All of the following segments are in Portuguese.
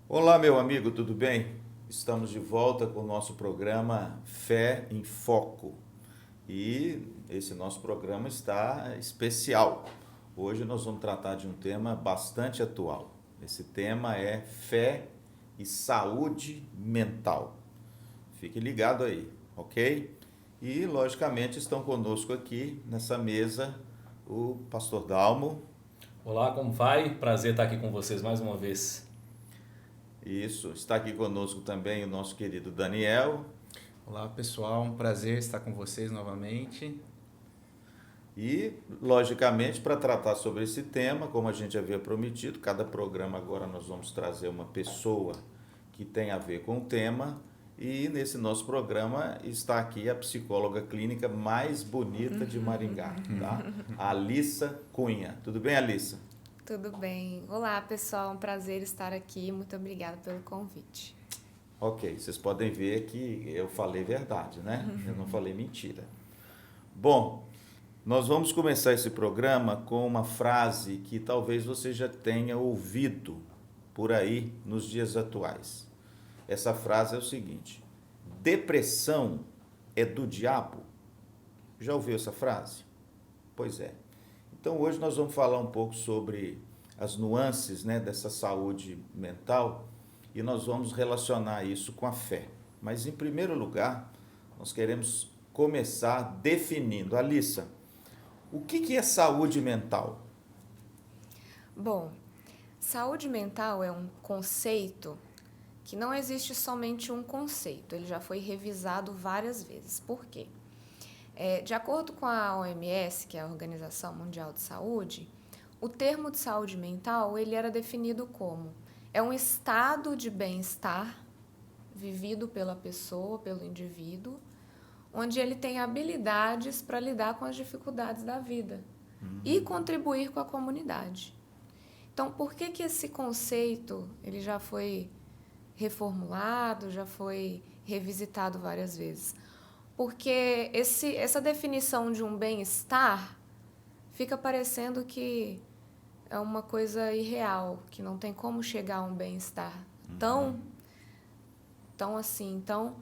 Olá, meu amigo, tudo bem? Estamos de volta com o nosso programa Fé em Foco. E esse nosso programa está especial. Hoje nós vamos tratar de um tema bastante atual. Esse tema é fé e saúde mental. Fique ligado aí, ok? E, logicamente, estão conosco aqui nessa mesa o pastor Dalmo. Olá, como vai? Prazer estar aqui com vocês mais uma vez. Isso, está aqui conosco também o nosso querido Daniel. Olá pessoal, um prazer estar com vocês novamente. E, logicamente, para tratar sobre esse tema, como a gente havia prometido, cada programa agora nós vamos trazer uma pessoa que tem a ver com o tema. E nesse nosso programa está aqui a psicóloga clínica mais bonita de Maringá, tá? A Alissa Cunha. Tudo bem, Alissa? Tudo bem. Olá, pessoal. Um prazer estar aqui. Muito obrigada pelo convite. Ok, vocês podem ver que eu falei verdade, né? Eu não falei mentira. Bom, nós vamos começar esse programa com uma frase que talvez você já tenha ouvido por aí nos dias atuais. Essa frase é o seguinte: depressão é do diabo. Já ouviu essa frase? Pois é. Então hoje nós vamos falar um pouco sobre as nuances, né, dessa saúde mental e nós vamos relacionar isso com a fé. Mas em primeiro lugar, nós queremos começar definindo. Alissa, o que é saúde mental? Bom, saúde mental é um conceito que não existe somente um conceito. Ele já foi revisado várias vezes. Por quê? De acordo com a OMS, que é a Organização Mundial de Saúde, o termo de saúde mental ele era definido como um estado de bem-estar vivido pela pessoa, pelo indivíduo, onde ele tem habilidades para lidar com as dificuldades da vida e contribuir com a comunidade. Então, por que esse conceito ele já foi reformulado, já foi revisitado várias vezes? Porque essa definição de um bem-estar fica parecendo que é uma coisa irreal, que não tem como chegar a um bem-estar tão assim, tão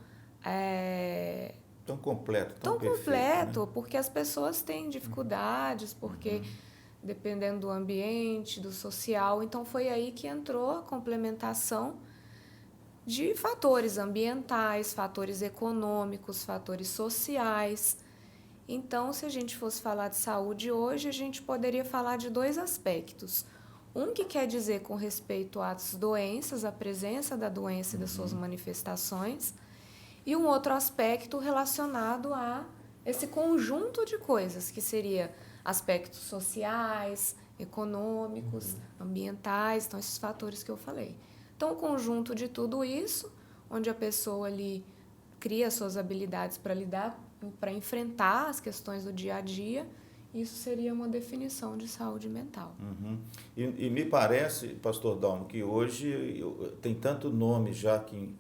Completo, tão perfeito, completo, né? porque as pessoas têm dificuldades, porque dependendo do ambiente, do social, então foi aí que entrou a complementação de fatores ambientais, fatores econômicos, fatores sociais. Então, se a gente fosse falar de saúde hoje, a gente poderia falar de dois aspectos. Um que quer dizer com respeito às doenças, a presença da doença e das suas manifestações, e um outro aspecto relacionado a esse conjunto de coisas, que seria aspectos sociais, econômicos, ambientais, então esses fatores que eu falei. Então, o conjunto de tudo isso, onde a pessoa ali cria suas habilidades para lidar, para enfrentar as questões do dia a dia, isso seria uma definição de saúde mental. E me parece, pastor Dalmo, que hoje tem tanto nome já que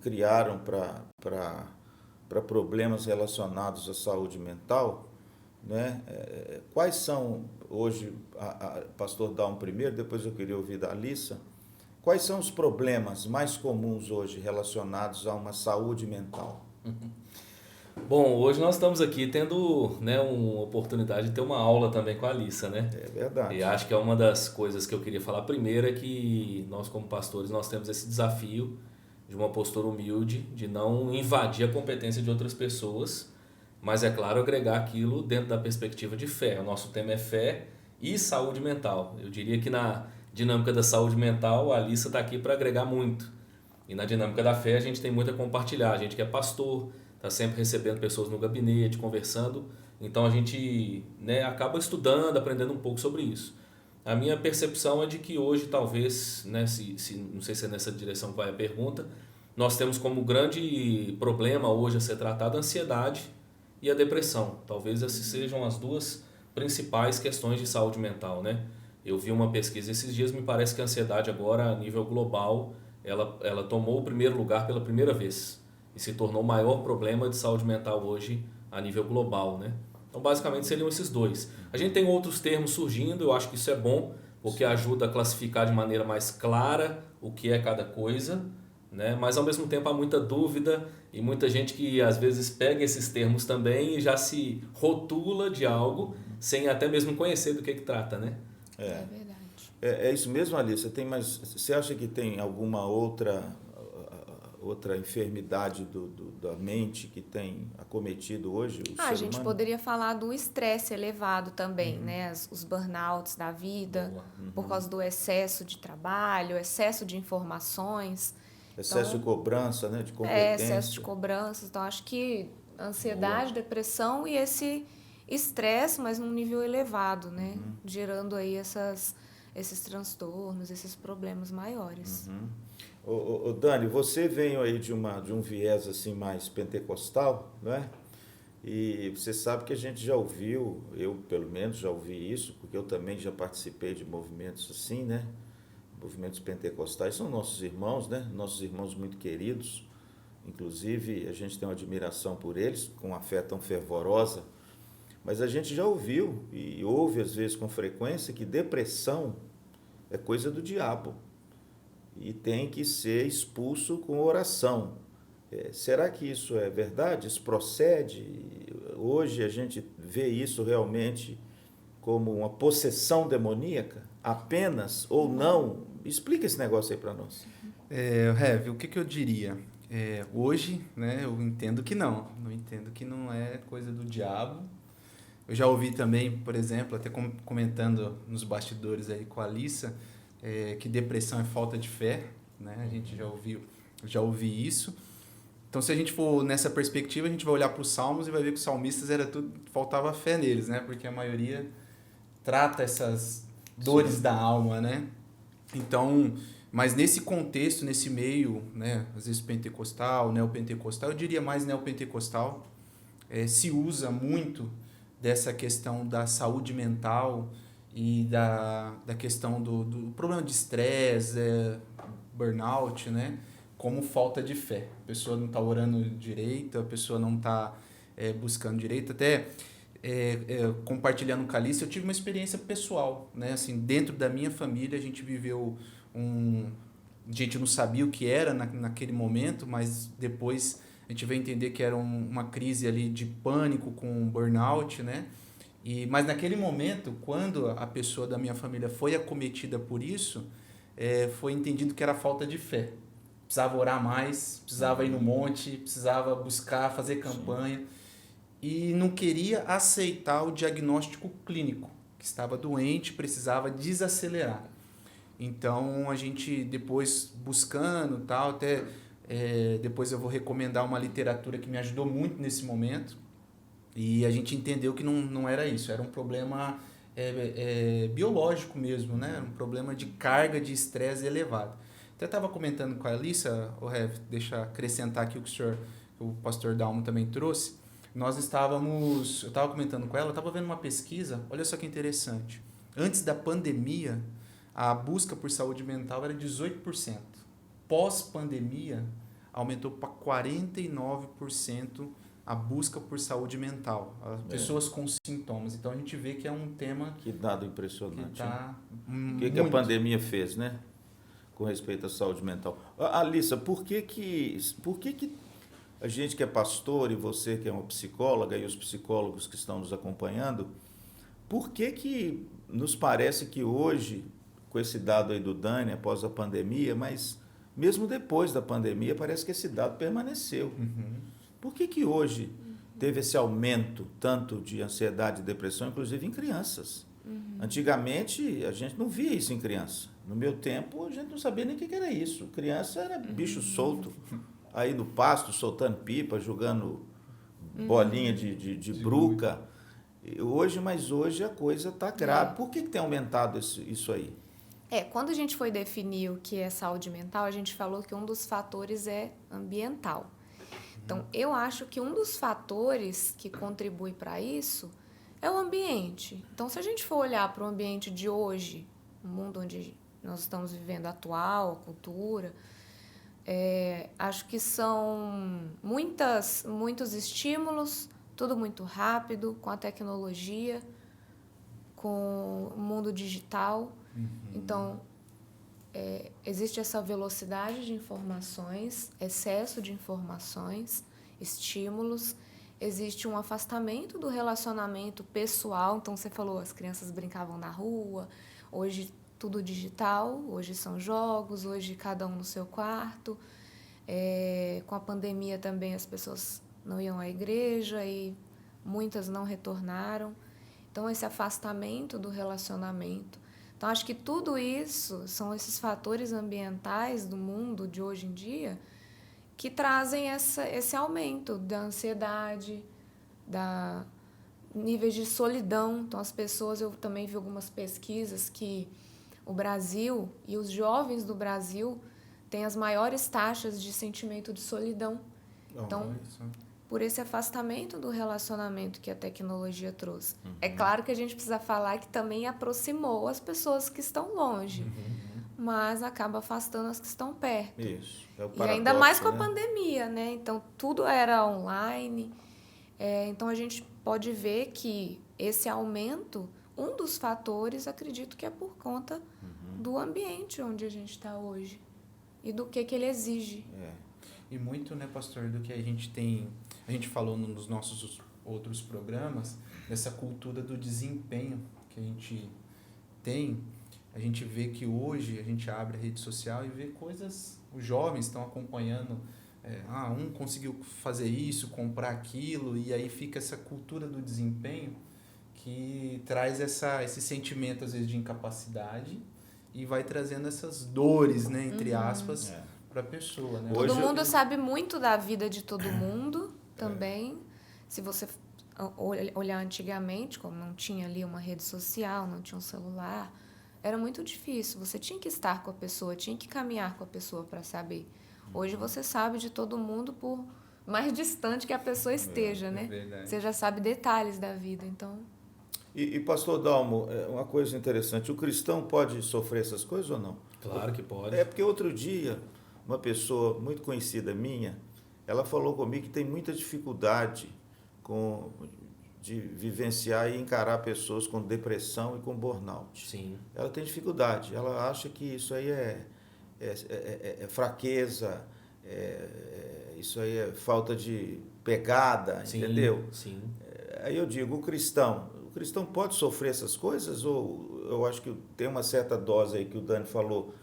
criaram para problemas relacionados à saúde mental, né? Quais são hoje, pastor Dalmo primeiro, depois eu queria ouvir da Alissa, quais são os problemas mais comuns hoje relacionados a uma saúde mental? Bom, hoje nós estamos aqui tendo, né, uma oportunidade de ter uma aula também com a Alissa, né? É verdade. E acho que é uma das coisas que eu queria falar primeiro é que nós como pastores nós temos esse desafio de uma postura humilde, de não invadir a competência de outras pessoas, mas é claro agregar aquilo dentro da perspectiva de fé. O nosso tema é fé e saúde mental. Eu diria que na dinâmica da saúde mental a Alissa está aqui para agregar muito. E na dinâmica da fé a gente tem muito a compartilhar. A gente que é pastor, está sempre recebendo pessoas no gabinete, conversando. Então a gente, né, acaba estudando, aprendendo um pouco sobre isso. A minha percepção é de que hoje talvez, né, não sei se é nessa direção que vai a pergunta, nós temos como grande problema hoje a ser tratado a ansiedade e a depressão. Talvez essas sejam as duas principais questões de saúde mental, né? Eu vi uma pesquisa esses dias, me parece que a ansiedade agora, a nível global, ela tomou o primeiro lugar pela primeira vez e se tornou o maior problema de saúde mental hoje a nível global, né? Então, basicamente, seriam esses dois. A gente tem outros termos surgindo, eu acho que isso é bom, porque ajuda a classificar de maneira mais clara o que é cada coisa, né? Mas ao mesmo tempo há muita dúvida e muita gente que às vezes pega esses termos também e já se rotula de algo sem até mesmo conhecer do que trata, né? É verdade. É isso mesmo, Alice? Você acha que tem alguma outra enfermidade da mente que tem acometido hoje o ser A gente humano? poderia falar do estresse elevado também, né? Os burnouts da vida, por causa do excesso de trabalho, excesso de informações. Excesso de cobrança, né? De É, competência. excesso de cobranças. Então, acho que ansiedade, depressão e esse estresse, mas num nível elevado, né? Gerando aí esses transtornos, esses problemas maiores. Ô, Dani, você veio aí de um viés assim mais pentecostal, não é? E você sabe que a gente já ouviu, eu pelo menos já ouvi isso, porque eu também já participei de movimentos assim, né? Movimentos pentecostais, são nossos irmãos, né? Nossos irmãos muito queridos, inclusive a gente tem uma admiração por eles, com uma fé tão fervorosa, mas a gente já ouviu e ouve às vezes com frequência que depressão é coisa do diabo e tem que ser expulso com oração. Será que isso é verdade? Isso procede? Hoje a gente vê isso realmente como uma possessão demoníaca? Apenas ou não? Explica esse negócio aí para nós. Rev, o que eu diria? Hoje, né, eu entendo que não. Eu entendo que não é coisa do diabo. Eu já ouvi também, por exemplo, até comentando nos bastidores aí com a Alissa, que depressão é falta de fé, né? A gente já ouvi isso. Então, se a gente for nessa perspectiva, a gente vai olhar para os salmos e vai ver que os salmistas faltava fé neles, né? Porque a maioria trata essas dores da alma, né? Então, mas nesse contexto, nesse meio, né? Às vezes pentecostal, neopentecostal, eu diria mais neopentecostal, se usa muito dessa questão da saúde mental e da questão do problema de estresse, burnout, né? Como falta de fé. A pessoa não está orando direito, a pessoa não está buscando direito. Até compartilhando com a Alice, eu tive uma experiência pessoal, né? Assim, dentro da minha família, a gente viveu a gente não sabia o que era naquele momento, mas depois a gente veio entender que era uma crise ali de pânico com burnout, né? Mas naquele momento, quando a pessoa da minha família foi acometida por isso, foi entendido que era falta de fé. Precisava orar mais, precisava ir no monte, precisava buscar, fazer campanha. Sim. E não queria aceitar o diagnóstico clínico, que estava doente, precisava desacelerar. Então, a gente depois buscando, tal, até depois eu vou recomendar uma literatura que me ajudou muito nesse momento, e a gente entendeu que não era isso, era um problema biológico mesmo, né? Um problema de carga de estresse elevado. Até estava comentando com a Alissa, deixa eu acrescentar aqui o que o pastor Dalmo também trouxe. Eu estava comentando com ela, eu estava vendo uma pesquisa, olha só que interessante. Antes da pandemia, a busca por saúde mental era 18%. Pós-pandemia, aumentou para 49% a busca por saúde mental. As pessoas com sintomas. Então, a gente vê que é um tema... Que dado impressionante. O que a pandemia fez, né? Com respeito à saúde mental. Alissa, por que a gente que é pastor e você que é uma psicóloga e os psicólogos que estão nos acompanhando, por que nos parece que hoje, com esse dado aí do Dani, após a pandemia, mas mesmo depois da pandemia, parece que esse dado permaneceu. Por que hoje teve esse aumento tanto de ansiedade e depressão, inclusive em crianças? Antigamente, a gente não via isso em criança. No meu tempo, a gente não sabia nem o que era isso. Criança era bicho solto, aí no pasto, soltando pipa, jogando bolinha de bruca. Mas hoje a coisa está grave. Por que tem aumentado isso aí? Quando a gente foi definir o que é saúde mental, a gente falou que um dos fatores é ambiental. Então, eu acho que um dos fatores que contribui para isso é o ambiente. Então, se a gente for olhar para o ambiente de hoje, o mundo onde nós estamos vivendo atual, a cultura, acho que são muitos estímulos, tudo muito rápido, com a tecnologia, com o mundo digital. Então, existe essa velocidade de informações, excesso de informações, estímulos, existe um afastamento do relacionamento pessoal. Então, você falou, as crianças brincavam na rua, hoje tudo digital, hoje são jogos, hoje cada um no seu quarto. Com a pandemia também as pessoas não iam à igreja e muitas não retornaram. Então, esse afastamento do relacionamento. Então, acho que tudo isso são esses fatores ambientais do mundo de hoje em dia que trazem esse aumento da ansiedade, da níveis de solidão. Então, as pessoas, eu também vi algumas pesquisas que o Brasil e os jovens do Brasil têm as maiores taxas de sentimento de solidão. Então, por esse afastamento do relacionamento que a tecnologia trouxe. É claro que a gente precisa falar que também aproximou as pessoas que estão longe, mas acaba afastando as que estão perto. Isso. É o e paradoxo, ainda mais com a né? pandemia, né? Então, tudo era online. Então, a gente pode ver que esse aumento, um dos fatores, acredito que é por conta do ambiente onde a gente está hoje e do que ele exige. E muito, né, pastor, do que a gente falou nos nossos outros programas, dessa cultura do desempenho que a gente tem. A gente vê que hoje a gente abre a rede social e vê coisas, os jovens estão acompanhando, um conseguiu fazer isso, comprar aquilo, e aí fica essa cultura do desempenho que traz esse sentimento, às vezes, de incapacidade e vai trazendo essas dores, né, entre aspas, para a pessoa. Né? Todo mundo sabe muito da vida de todo mundo também. Se você olhar antigamente, como não tinha ali uma rede social, não tinha um celular, era muito difícil. Você tinha que estar com a pessoa, tinha que caminhar com a pessoa para saber. Hoje você sabe de todo mundo por mais distante que a pessoa esteja, né? Verdade. Você já sabe detalhes da vida, então... E pastor Dalmo, uma coisa interessante, o cristão pode sofrer essas coisas ou não? Claro que pode. Porque outro dia, uma pessoa muito conhecida minha, ela falou comigo que tem muita dificuldade de vivenciar e encarar pessoas com depressão e com burnout. Sim. Ela tem dificuldade, ela acha que isso aí é fraqueza, isso aí é falta de pegada, Sim, entendeu? Sim. Aí eu digo, o cristão pode sofrer essas coisas? Ou eu acho que tem uma certa dose aí que o Dani falou,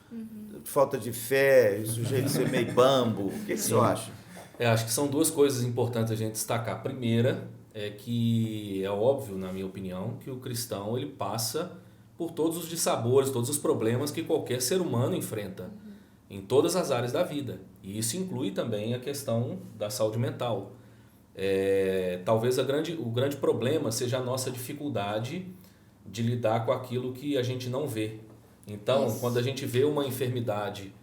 falta de fé, o sujeito ser meio bambo, o que você acha? Acho que são duas coisas importantes a gente destacar. A primeira é que é óbvio, na minha opinião, que o cristão ele passa por todos os dissabores, todos os problemas que qualquer ser humano enfrenta em todas as áreas da vida. E isso inclui também a questão da saúde mental. Talvez o grande problema seja a nossa dificuldade de lidar com aquilo que a gente não vê. Então, quando a gente vê uma enfermidade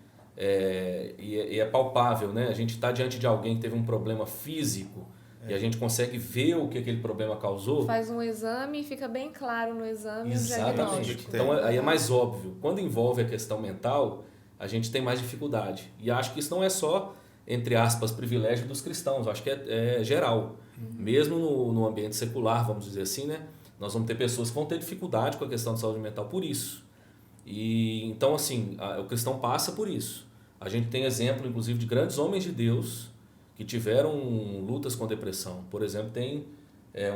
e é palpável, né? A gente está diante de alguém que teve um problema físico e a gente consegue ver o que aquele problema causou. Faz um exame e fica bem claro no exame o Exatamente. diagnóstico. Então, aí é mais óbvio. Quando envolve a questão mental, a gente tem mais dificuldade. E acho que isso não é só, entre aspas, privilégio dos cristãos. Acho que é geral. Mesmo no ambiente secular, vamos dizer assim, né? Nós vamos ter pessoas que vão ter dificuldade com a questão de saúde mental por isso. E então, assim, o cristão passa por isso. A gente tem exemplo, inclusive, de grandes homens de Deus que tiveram lutas com a depressão. Por exemplo, tem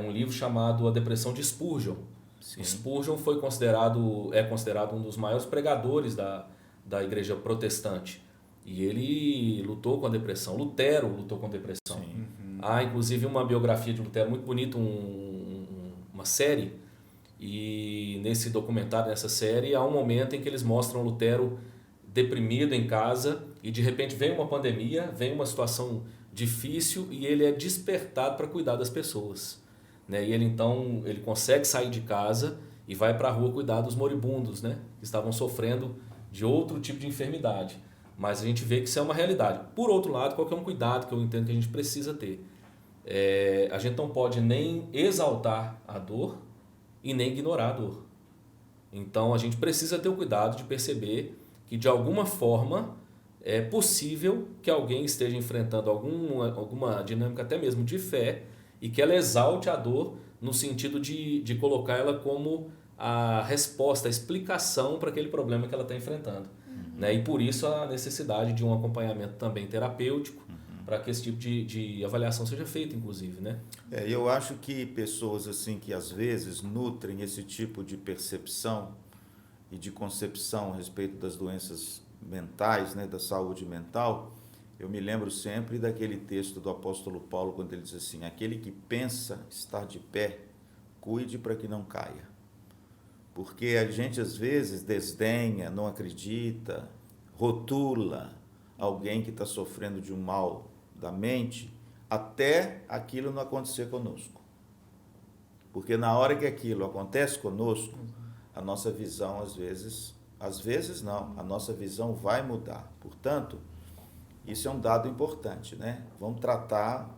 um livro chamado A Depressão de Spurgeon. Sim. Spurgeon é considerado um dos maiores pregadores da igreja protestante. E ele lutou com a depressão. Lutero lutou com a depressão. Há, inclusive, uma biografia de Lutero muito bonita, uma série. E nesse documentário, nessa série, há um momento em que eles mostram Lutero deprimido em casa e, de repente, vem uma pandemia, vem uma situação difícil e ele é despertado para cuidar das pessoas. Né? E ele, então, ele consegue sair de casa e vai para a rua cuidar dos moribundos, né? Que estavam sofrendo de outro tipo de enfermidade. Mas a gente vê que isso é uma realidade. Por outro lado, qual que é um cuidado que eu entendo que a gente precisa ter? A gente não pode nem exaltar a dor e nem ignorar a dor. Então, a gente precisa ter o cuidado de perceber que, de alguma forma, é possível que alguém esteja enfrentando alguma dinâmica até mesmo de fé e que ela exalte a dor no sentido de colocar ela como a resposta, a explicação para aquele problema que ela está enfrentando. Né? E por isso a necessidade de um acompanhamento também terapêutico, para que esse tipo de avaliação seja feita, inclusive, né? Eu acho que pessoas assim que às vezes nutrem esse tipo de percepção e de concepção a respeito das doenças mentais, né, da saúde mental, eu me lembro sempre daquele texto do apóstolo Paulo, quando ele diz assim: aquele que pensa estar de pé, cuide para que não caia. Porque a gente às vezes desdenha, não acredita, rotula alguém que está sofrendo de um mal da mente, até aquilo não acontecer conosco. Porque na hora que aquilo acontece conosco, a nossa visão às vezes não, a nossa visão vai mudar. Portanto, isso é um dado importante, né? Vamos tratar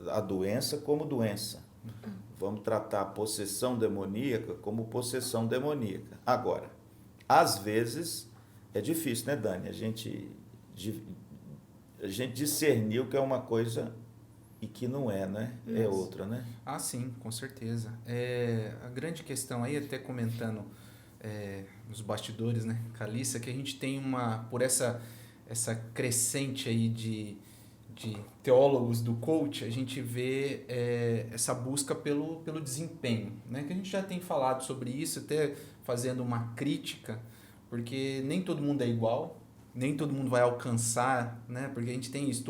a doença como doença. Vamos tratar a possessão demoníaca como possessão demoníaca. Agora, às vezes é difícil, né, Dani? A gente discernir o que é uma coisa e que não é, né? É outra, né? Ah, sim, com certeza. A grande questão aí, até comentando nos bastidores, né, Calissa, que a gente tem por essa crescente aí de teólogos do coach, a gente vê essa busca pelo desempenho, né? Que a gente já tem falado sobre isso, até fazendo uma crítica, porque nem todo mundo é igual, nem todo mundo vai alcançar, né? Porque a gente tem isso,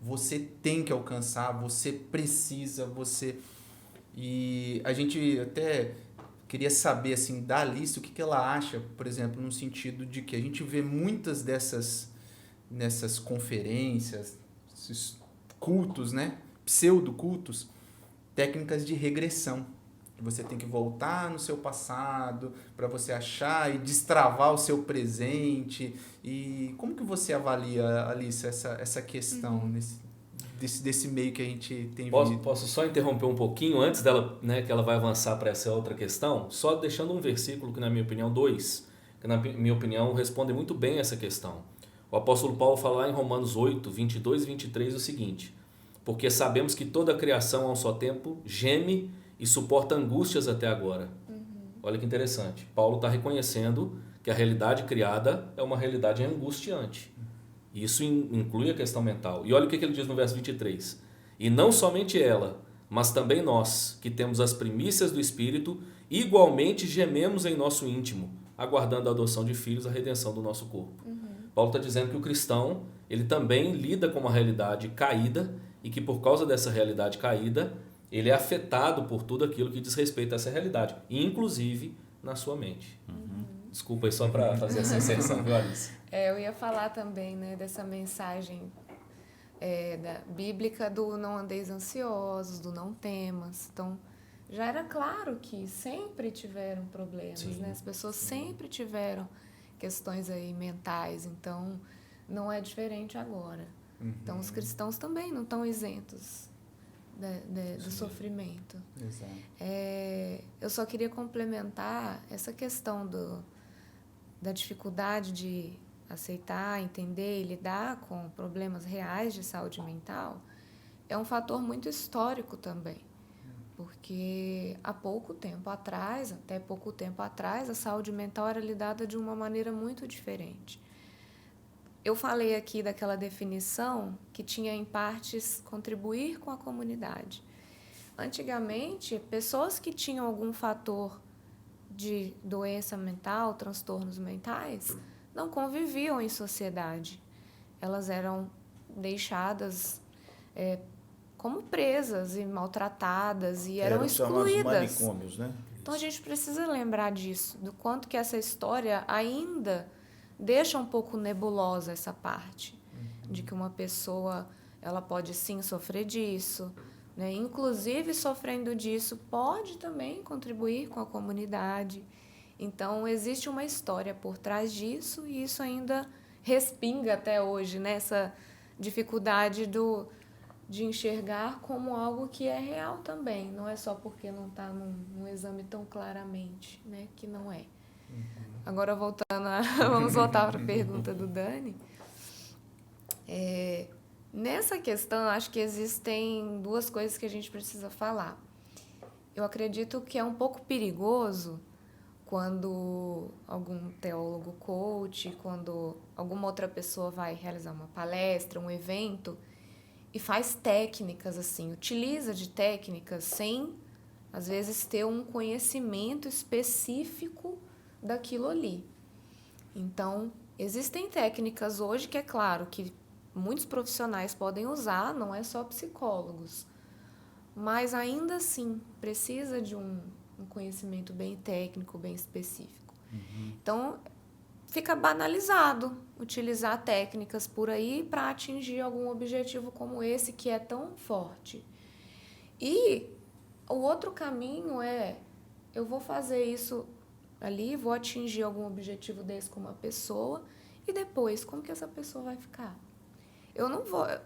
você tem que alcançar, você precisa, E a gente até queria saber, assim, da Alice, o que ela acha, por exemplo, no sentido de que a gente vê muitas nessas conferências, esses cultos, né? Pseudo-cultos, técnicas de regressão. Você tem que voltar no seu passado para você achar e destravar o seu presente. E como que você avalia, Alice, essa questão desse meio que a gente tem vivido? Posso só interromper um pouquinho antes dela, né, que ela vai avançar para essa outra questão? Só deixando um versículo que, na minha opinião, 2, que na minha opinião responde muito bem essa questão. O apóstolo Paulo fala lá em Romanos 8, 22 e 23 o seguinte: porque sabemos que toda a criação a um só tempo geme e suporta angústias até agora. Olha que interessante. Paulo está reconhecendo que a realidade criada é uma realidade angustiante. Isso inclui a questão mental. E olha o que ele diz no verso 23. E não somente ela, mas também nós, que temos as primícias do Espírito, igualmente gememos em nosso íntimo, aguardando a adoção de filhos, a redenção do nosso corpo. Paulo está dizendo que o cristão, ele também lida com uma realidade caída e que por causa dessa realidade caída, ele é afetado por tudo aquilo que diz respeito a essa realidade, inclusive na sua mente. Desculpa aí só para fazer essa inserção, viu, Alice? Eu ia falar também, né, dessa mensagem bíblica do não andeis ansiosos, do não temas. Então, já era claro que sempre tiveram problemas, né? As pessoas sempre tiveram questões aí mentais, então não é diferente agora. Então, os cristãos também não estão isentos do sofrimento. Exato. Eu só queria complementar essa questão da dificuldade de aceitar, entender e lidar com problemas reais de saúde mental. É um fator muito histórico também, porque até pouco tempo atrás, a saúde mental era lidada de uma maneira muito diferente. Eu falei aqui daquela definição que tinha, em partes, contribuir com a comunidade. Antigamente, pessoas que tinham algum fator de doença mental, transtornos mentais, não conviviam em sociedade. Elas eram deixadas como presas e maltratadas e eram excluídas. Manicômios, né? Então, a gente precisa lembrar disso, do quanto que essa história ainda deixa um pouco nebulosa essa parte, de que uma pessoa ela pode sim sofrer disso, né? Inclusive, sofrendo disso, pode também contribuir com a comunidade. Então, existe uma história por trás disso e isso ainda respinga até hoje, né? Essa dificuldade de enxergar como algo que é real também. Não é só porque não está num exame tão claramente, né? Que não é. Agora, vamos voltar para a pergunta do Dani. Nessa questão, acho que existem duas coisas que a gente precisa falar. Eu acredito que é um pouco perigoso quando algum teólogo coach, quando alguma outra pessoa vai realizar uma palestra, um evento, e faz técnicas assim, utiliza de técnicas sem, às vezes, ter um conhecimento específico daquilo ali. Então, existem técnicas hoje que é claro que muitos profissionais podem usar, não é só psicólogos, mas ainda assim precisa de um conhecimento bem técnico, bem específico. Então, fica banalizado utilizar técnicas por aí para atingir algum objetivo como esse que é tão forte. E o outro caminho é, eu vou fazer isso ali, vou atingir algum objetivo desse com uma pessoa e depois, como que essa pessoa vai ficar?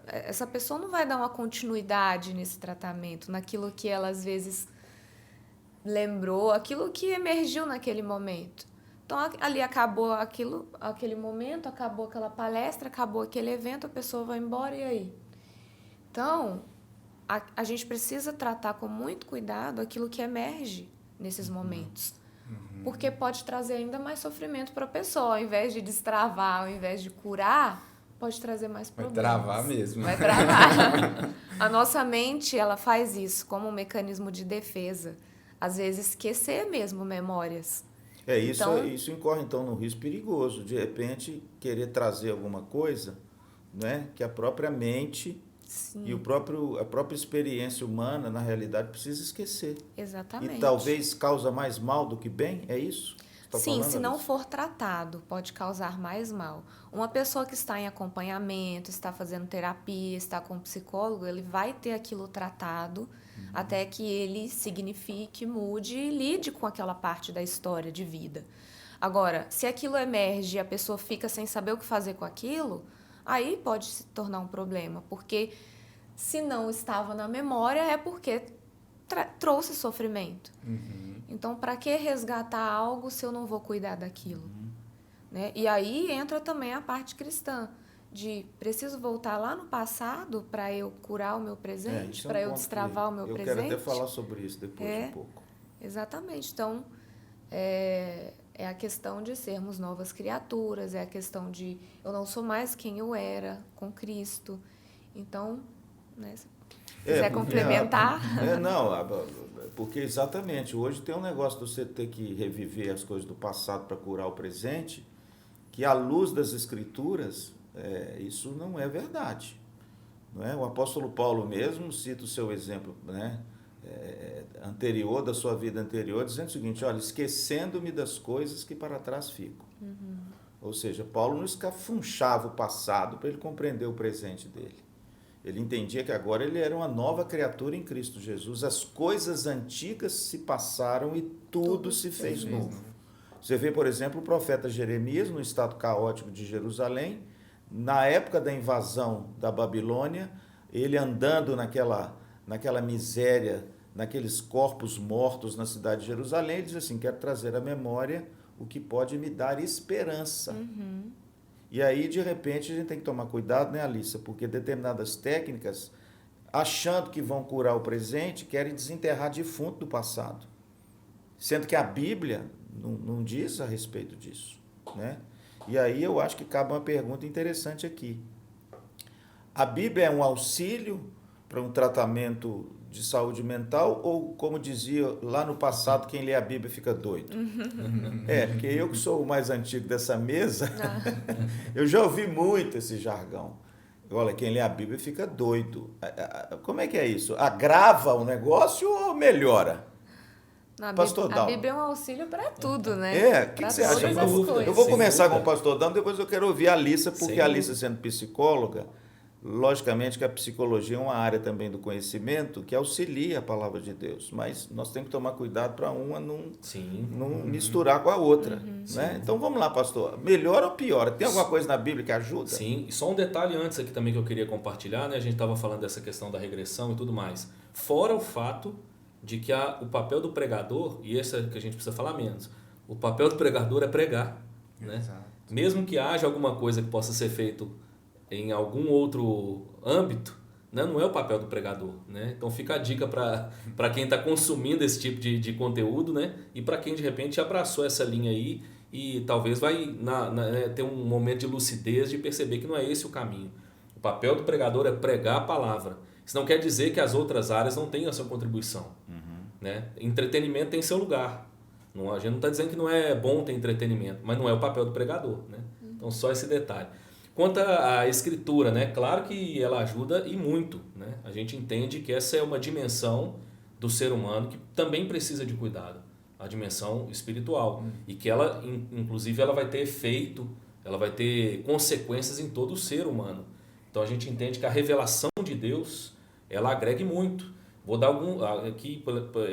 Essa pessoa não vai dar uma continuidade nesse tratamento, naquilo que ela às vezes lembrou, aquilo que emergiu naquele momento. Então, ali acabou aquele momento, acabou aquela palestra, acabou aquele evento, a pessoa vai embora, e aí? Então, a gente precisa tratar com muito cuidado aquilo que emerge nesses momentos. Porque pode trazer ainda mais sofrimento para a pessoa. Ao invés de destravar, ao invés de curar, pode trazer mais problemas. Vai travar mesmo. Vai travar. A nossa mente, ela faz isso como um mecanismo de defesa. Às vezes, esquecer mesmo memórias. Isso incorre, então, num risco perigoso. De repente, querer trazer alguma coisa, né, que a própria mente Sim. e a própria experiência humana, na realidade, precisa esquecer. Exatamente. E talvez causa mais mal do que bem, é isso? Sim, se não for tratado, pode causar mais mal. Uma pessoa que está em acompanhamento, está fazendo terapia, está com um psicólogo, ele vai ter aquilo tratado até que ele signifique, mude e lide com aquela parte da história de vida. Agora, se aquilo emerge e a pessoa fica sem saber o que fazer com aquilo, aí pode se tornar um problema, porque se não estava na memória é porque trouxe sofrimento. Então, para que resgatar algo se eu não vou cuidar daquilo? Né? E aí entra também a parte cristã, de preciso voltar lá no passado para eu curar o meu presente, para eu destravar o meu presente. Eu quero até falar sobre isso depois um pouco. Exatamente. Então, é a questão de sermos novas criaturas, é a questão de eu não sou mais quem eu era com Cristo. Então, né, se quiser complementar. Porque exatamente, hoje tem um negócio de você ter que reviver as coisas do passado para curar o presente, que à luz das Escrituras, isso não é verdade. Não é? O apóstolo Paulo mesmo cita o seu exemplo, né, anterior, da sua vida anterior, dizendo o seguinte: olha, esquecendo-me das coisas que para trás ficam. Ou seja, Paulo não escafunchava o passado para ele compreender o presente dele. Ele entendia que agora ele era uma nova criatura em Cristo Jesus. As coisas antigas se passaram e tudo se fez novo. Você vê, por exemplo, o profeta Jeremias, no estado caótico de Jerusalém, na época da invasão da Babilônia, ele andando naquela miséria, naqueles corpos mortos na cidade de Jerusalém, ele diz assim: quero trazer à memória o que pode me dar esperança. E aí, de repente, a gente tem que tomar cuidado, né, Alissa? Porque determinadas técnicas, achando que vão curar o presente, querem desenterrar defunto do passado. Sendo que a Bíblia não diz a respeito disso, né? E aí eu acho que cabe uma pergunta interessante aqui. A Bíblia é um auxílio para um tratamento de saúde mental, ou, como dizia lá no passado, quem lê a Bíblia fica doido? Porque eu que sou o mais antigo dessa mesa, eu já ouvi muito esse jargão. Olha, quem lê a Bíblia fica doido. Como é que é isso? Agrava o negócio ou melhora? Pastor Dalmo. A Bíblia é um auxílio para tudo, né? O que você acha? Eu vou começar com o pastor Dalmo, depois eu quero ouvir a Alissa, porque a Alissa, sendo psicóloga, logicamente que a psicologia é uma área também do conhecimento que auxilia a palavra de Deus, mas nós temos que tomar cuidado para uma não misturar com a outra. Né? Então vamos lá, pastor. Melhora ou piora? Tem alguma coisa na Bíblia que ajuda? Sim, e só um detalhe antes aqui também que eu queria compartilhar, né? A gente estava falando dessa questão da regressão e tudo mais. Fora o fato de que o papel do pregador, e esse é que a gente precisa falar menos, o papel do pregador é pregar. Né? Mesmo que haja alguma coisa que possa ser feito em algum outro âmbito, né? Não é o papel do pregador, né? Então fica a dica para quem está consumindo esse tipo de conteúdo, né? E para quem de repente abraçou essa linha aí e talvez vai ter um momento de lucidez de perceber que não é esse o caminho. O papel do pregador é pregar a palavra. Isso não quer dizer que as outras áreas não tenham a sua contribuição. Né? Entretenimento tem seu lugar. Não, a gente não está dizendo que não é bom ter entretenimento, mas não é o papel do pregador. Né? Então, só esse detalhe. Quanto à escritura, né? Claro que ela ajuda e muito. Né? A gente entende que essa é uma dimensão do ser humano que também precisa de cuidado. A dimensão espiritual. E que ela, inclusive, ela vai ter efeito, ela vai ter consequências em todo o ser humano. Então, a gente entende que a revelação de Deus, ela agrega muito. Vou dar aqui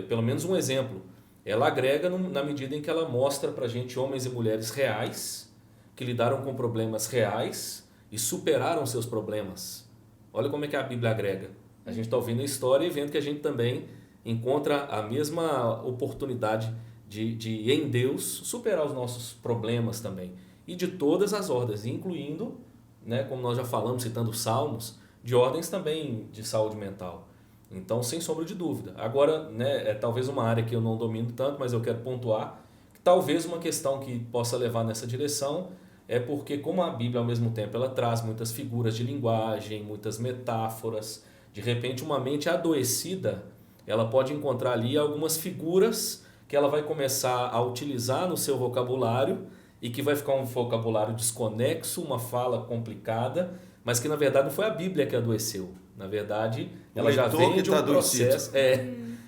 pelo menos um exemplo. Ela agrega na medida em que ela mostra para a gente homens e mulheres reais que lidaram com problemas reais e superaram seus problemas. Olha como é que a Bíblia agrega. A gente está ouvindo a história e vendo que a gente também encontra a mesma oportunidade de em Deus, superar os nossos problemas também. E de todas as ordens, incluindo, né, como nós já falamos, citando Salmos, de ordens também de saúde mental. Então, sem sombra de dúvida. Agora, né, é talvez uma área que eu não domino tanto, mas eu quero pontuar que talvez uma questão que possa levar nessa direção é porque, como a Bíblia, ao mesmo tempo, ela traz muitas figuras de linguagem, muitas metáforas, de repente, uma mente adoecida, ela pode encontrar ali algumas figuras que ela vai começar a utilizar no seu vocabulário e que vai ficar um vocabulário desconexo, uma fala complicada, mas que, na verdade, não foi a Bíblia que adoeceu. Na verdade, ela já vem de um processo,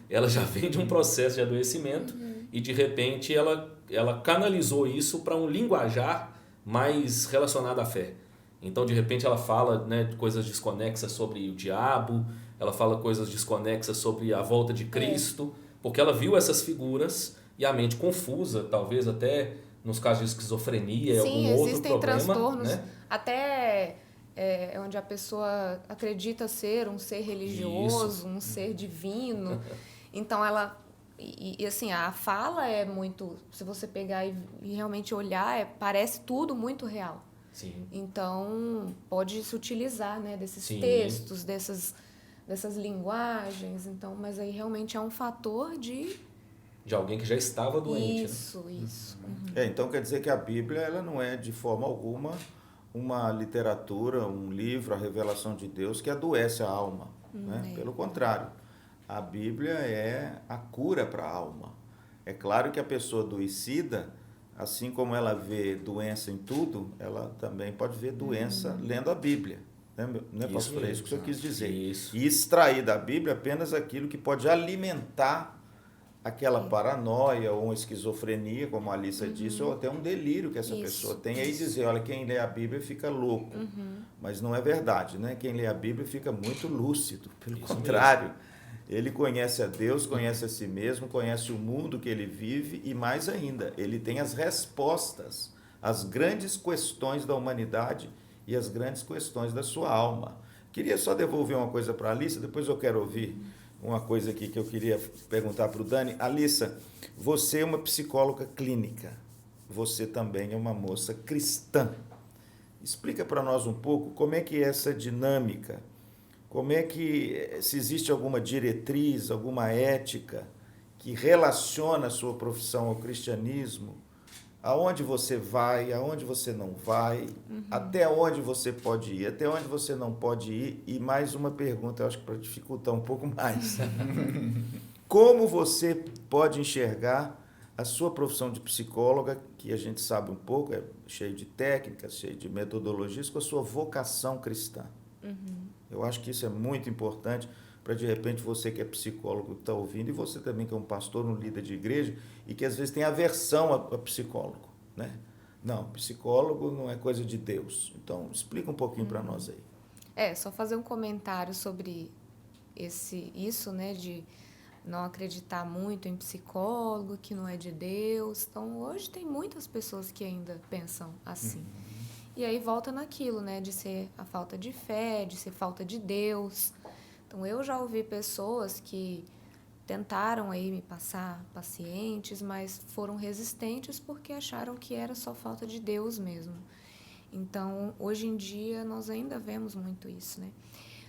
ela já vem de um processo de adoecimento e de repente ela canalizou isso para um linguajar mais relacionado à fé. Então, de repente, ela fala, né, de coisas desconexas sobre o diabo, ela fala coisas desconexas sobre a volta de Cristo, porque ela viu essas figuras e a mente confusa, talvez até nos casos de esquizofrenia, algum outro problema. Sim, existem transtornos, né? até onde a pessoa acredita ser um ser religioso, um ser divino. Então, ela... E assim, a fala é muito... Se você pegar e realmente olhar, parece tudo muito real. Sim. Então, pode se utilizar, né, desses Sim. textos, dessas linguagens. Então, mas aí realmente é um fator de alguém que já estava doente. Isso. Então quer dizer que a Bíblia ela não é de forma alguma uma literatura, um livro, a revelação de Deus que adoece a alma. Né? Pelo contrário, a Bíblia é a cura para a alma. É claro que a pessoa adoecida, assim como ela vê doença em tudo, ela também pode ver doença lendo a Bíblia. Né, pastor? É isso que o senhor quis dizer. Isso. E extrair da Bíblia apenas aquilo que pode alimentar aquela paranoia ou uma esquizofrenia, como a Alissa disse, ou até um delírio que essa pessoa tem. E aí dizer, olha, quem lê a Bíblia fica louco. Mas não é verdade, né? Quem lê a Bíblia fica muito lúcido. Pelo contrário, ele conhece a Deus, conhece a si mesmo, conhece o mundo que ele vive e mais ainda, ele tem as respostas às grandes questões da humanidade e às grandes questões da sua alma. Queria só devolver uma coisa para a Alissa, depois eu quero ouvir uma coisa aqui que eu queria perguntar para o Dani. Alissa, você é uma psicóloga clínica, você também é uma moça cristã. Explica para nós um pouco como é que é essa dinâmica, como é que, se existe alguma diretriz, alguma ética que relaciona a sua profissão ao cristianismo, aonde você vai, aonde você não vai, até onde você pode ir, até onde você não pode ir. E mais uma pergunta, eu acho que para dificultar um pouco mais. Como você pode enxergar a sua profissão de psicóloga, que a gente sabe um pouco, é cheio de técnicas, cheio de metodologias, com a sua vocação cristã? Eu acho que isso é muito importante para, de repente, você que é psicólogo que está ouvindo, e você também que é um pastor, um líder de igreja, e que às vezes tem aversão a psicólogo, né? Não, psicólogo não é coisa de Deus. Então, explica um pouquinho para nós aí. Só fazer um comentário sobre isso, né, de não acreditar muito em psicólogo, que não é de Deus. Então, hoje tem muitas pessoas que ainda pensam assim. E aí volta naquilo, né, de ser a falta de fé, de ser falta de Deus. Então, eu já ouvi pessoas que tentaram aí me passar pacientes, mas foram resistentes porque acharam que era só falta de Deus mesmo. Então, hoje em dia, nós ainda vemos muito isso, né?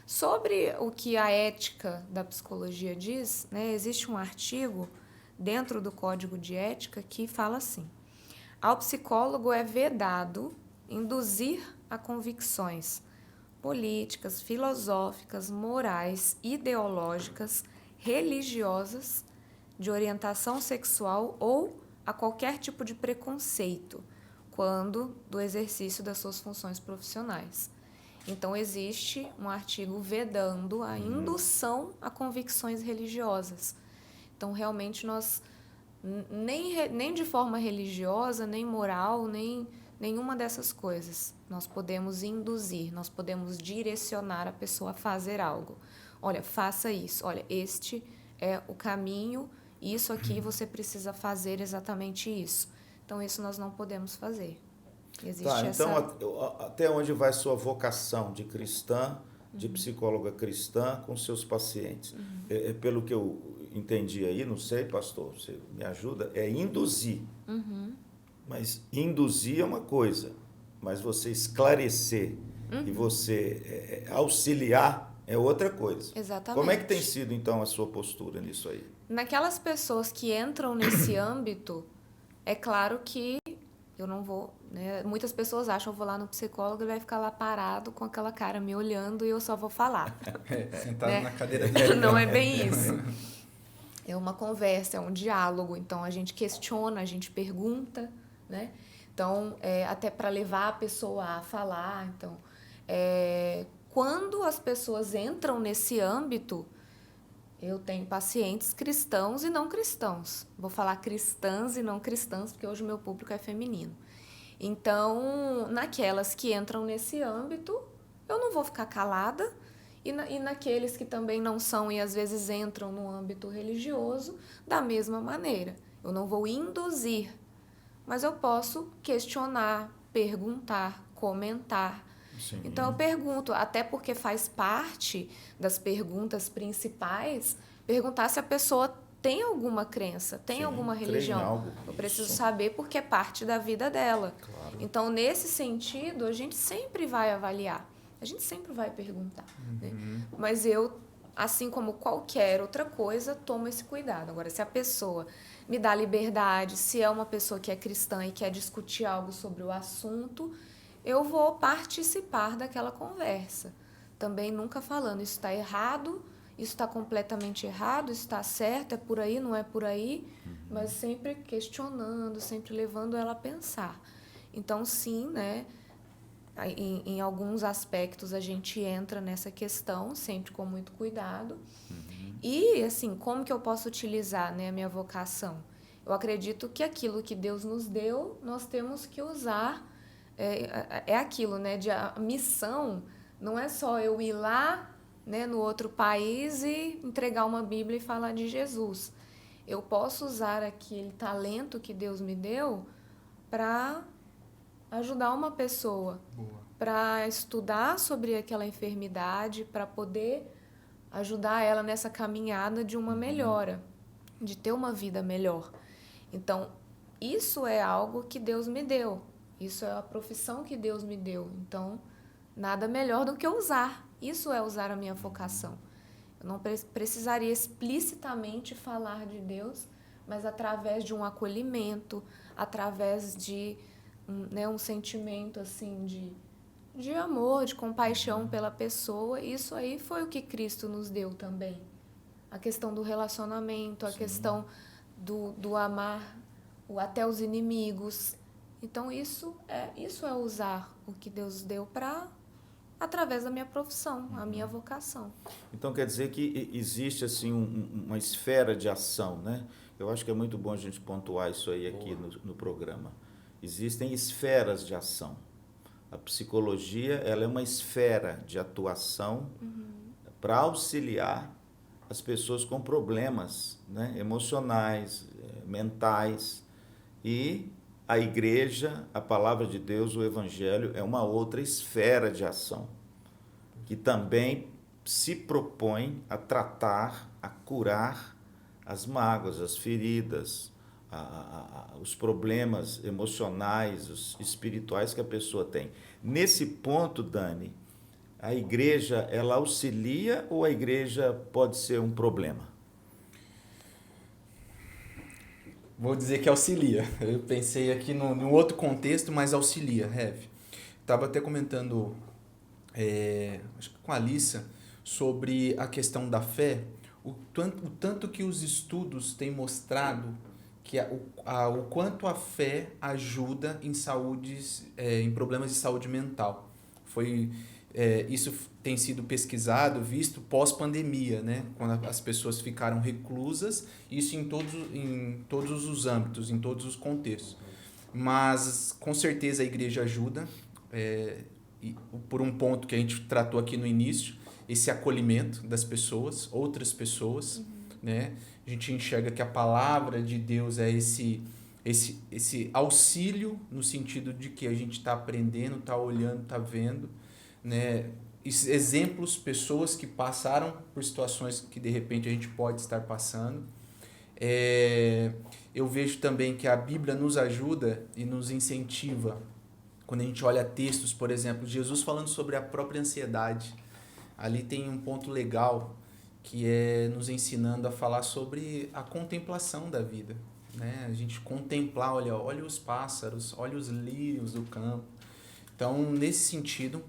Sobre o que a ética da psicologia diz, né, existe um artigo dentro do Código de Ética que fala assim: ao psicólogo é vedado induzir a convicções políticas, filosóficas, morais, ideológicas, religiosas, de orientação sexual ou a qualquer tipo de preconceito, quando do exercício das suas funções profissionais. Então, existe um artigo vedando a indução a convicções religiosas. Então, realmente, nós, nem de forma religiosa, nem moral, nem nenhuma dessas coisas, nós podemos induzir, nós podemos direcionar a pessoa a fazer algo. Olha, faça isso. Olha, este é o caminho, isso aqui você precisa fazer exatamente isso. Então, isso nós não podemos fazer. Existe então, essa... até onde vai sua vocação de cristã, de psicóloga cristã com seus pacientes? Pelo que eu entendi aí, não sei, pastor, você me ajuda, é induzir. Mas induzir é uma coisa, mas você esclarecer e você auxiliar é outra coisa. Exatamente. Como é que tem sido, então, a sua postura nisso aí? Naquelas pessoas que entram nesse âmbito, é claro que eu não vou, né? Muitas pessoas acham, eu vou lá no psicólogo e vai ficar lá parado com aquela cara me olhando e eu só vou falar. Sentado né? na cadeira dele. Não é bem isso. É uma conversa, é um diálogo. Então, a gente questiona, a gente pergunta, né? Então, até para levar a pessoa a falar. Então, quando as pessoas entram nesse âmbito, eu tenho pacientes cristãos e não cristãos. Vou falar cristãs e não cristãs, porque hoje o meu público é feminino. Então, naquelas que entram nesse âmbito, eu não vou ficar calada. E naqueles que também não são e às vezes entram no âmbito religioso, da mesma maneira. Eu não vou induzir, mas eu posso questionar, perguntar, comentar. Sim. Então, eu pergunto, até porque faz parte das perguntas principais, perguntar se a pessoa tem alguma crença, tem alguma religião. Crê em algo. Eu preciso saber porque é parte da vida dela. Claro. Então, nesse sentido, a gente sempre vai avaliar, a gente sempre vai perguntar. Né? Mas eu, assim como qualquer outra coisa, tomo esse cuidado. Agora, se a pessoa me dá liberdade, se é uma pessoa que é cristã e quer discutir algo sobre o assunto, eu vou participar daquela conversa. Também nunca falando, isso está errado, isso está completamente errado, isso está certo, é por aí, não é por aí, mas sempre questionando, sempre levando ela a pensar. Então, sim, né, em alguns aspectos a gente entra nessa questão, sempre com muito cuidado. E, assim, como que eu posso utilizar, né, a minha vocação? Eu acredito que aquilo que Deus nos deu, nós temos que usar. É aquilo, né? A missão não é só eu ir lá, né, no outro país e entregar uma Bíblia e falar de Jesus. Eu posso usar aquele talento que Deus me deu para ajudar uma pessoa, para estudar sobre aquela enfermidade, para poder ajudar ela nessa caminhada de uma melhora, de ter uma vida melhor. Então, isso é algo que Deus me deu. Isso é a profissão que Deus me deu. Então, nada melhor do que usar. Isso é usar a minha vocação. Eu não precisaria explicitamente falar de Deus, mas através de um acolhimento, através de um sentimento assim de amor, de compaixão pela pessoa. Isso aí foi o que Cristo nos deu também. A questão do relacionamento, a questão do amar até os inimigos. Então, isso é usar o que Deus deu através da minha profissão, a minha vocação. Então, quer dizer que existe assim uma esfera de ação, né? Eu acho que é muito bom a gente pontuar isso aí aqui no programa. Existem esferas de ação. A psicologia, ela é uma esfera de atuação para auxiliar as pessoas com problemas, né, emocionais, mentais. E a igreja, a palavra de Deus, o evangelho, é uma outra esfera de ação, que também se propõe a tratar, a curar as mágoas, as feridas, os problemas emocionais, os espirituais que a pessoa tem. Nesse ponto, Dani, a igreja, ela auxilia ou a igreja pode ser um problema? Vou dizer que auxilia. Eu pensei aqui num outro contexto, mas auxilia, Rev. Estava até comentando acho que com a Alissa sobre a questão da fé, o tanto que os estudos têm mostrado que o quanto a fé ajuda em em problemas de saúde mental. Isso tem sido pesquisado, visto pós-pandemia, né? Quando as pessoas ficaram reclusas, isso em todos os âmbitos, em todos os contextos. Mas, com certeza, a igreja ajuda, e por um ponto que a gente tratou aqui no início, esse acolhimento das pessoas, outras pessoas, né? A gente enxerga que a palavra de Deus é esse auxílio no sentido de que a gente está aprendendo, está olhando, está vendo, né? Exemplos, pessoas que passaram por situações que de repente a gente pode estar passando. Eu vejo também que a Bíblia nos ajuda e nos incentiva. Quando a gente olha textos, por exemplo, Jesus falando sobre a própria ansiedade, ali tem um ponto legal que é nos ensinando a falar sobre a contemplação da vida, né? A gente contemplar, olha os pássaros, olha os lírios do campo. Então, nesse sentido,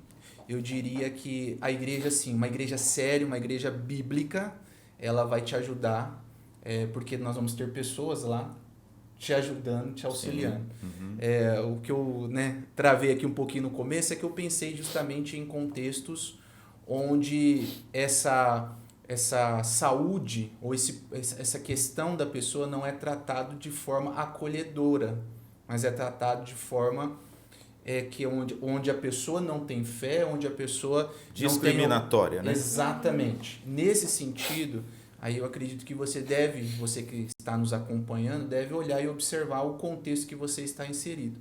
eu diria que a igreja, sim, uma igreja séria, uma igreja bíblica, ela vai te ajudar, porque nós vamos ter pessoas lá te ajudando, te auxiliando. O que eu travei aqui um pouquinho no começo é que eu pensei justamente em contextos onde essa saúde ou essa questão da pessoa não é tratado de forma acolhedora, mas é tratado de forma onde a pessoa não tem fé, onde a pessoa discriminatória, né? Exatamente. Nesse sentido, aí eu acredito que você que está nos acompanhando, deve olhar e observar o contexto que você está inserido,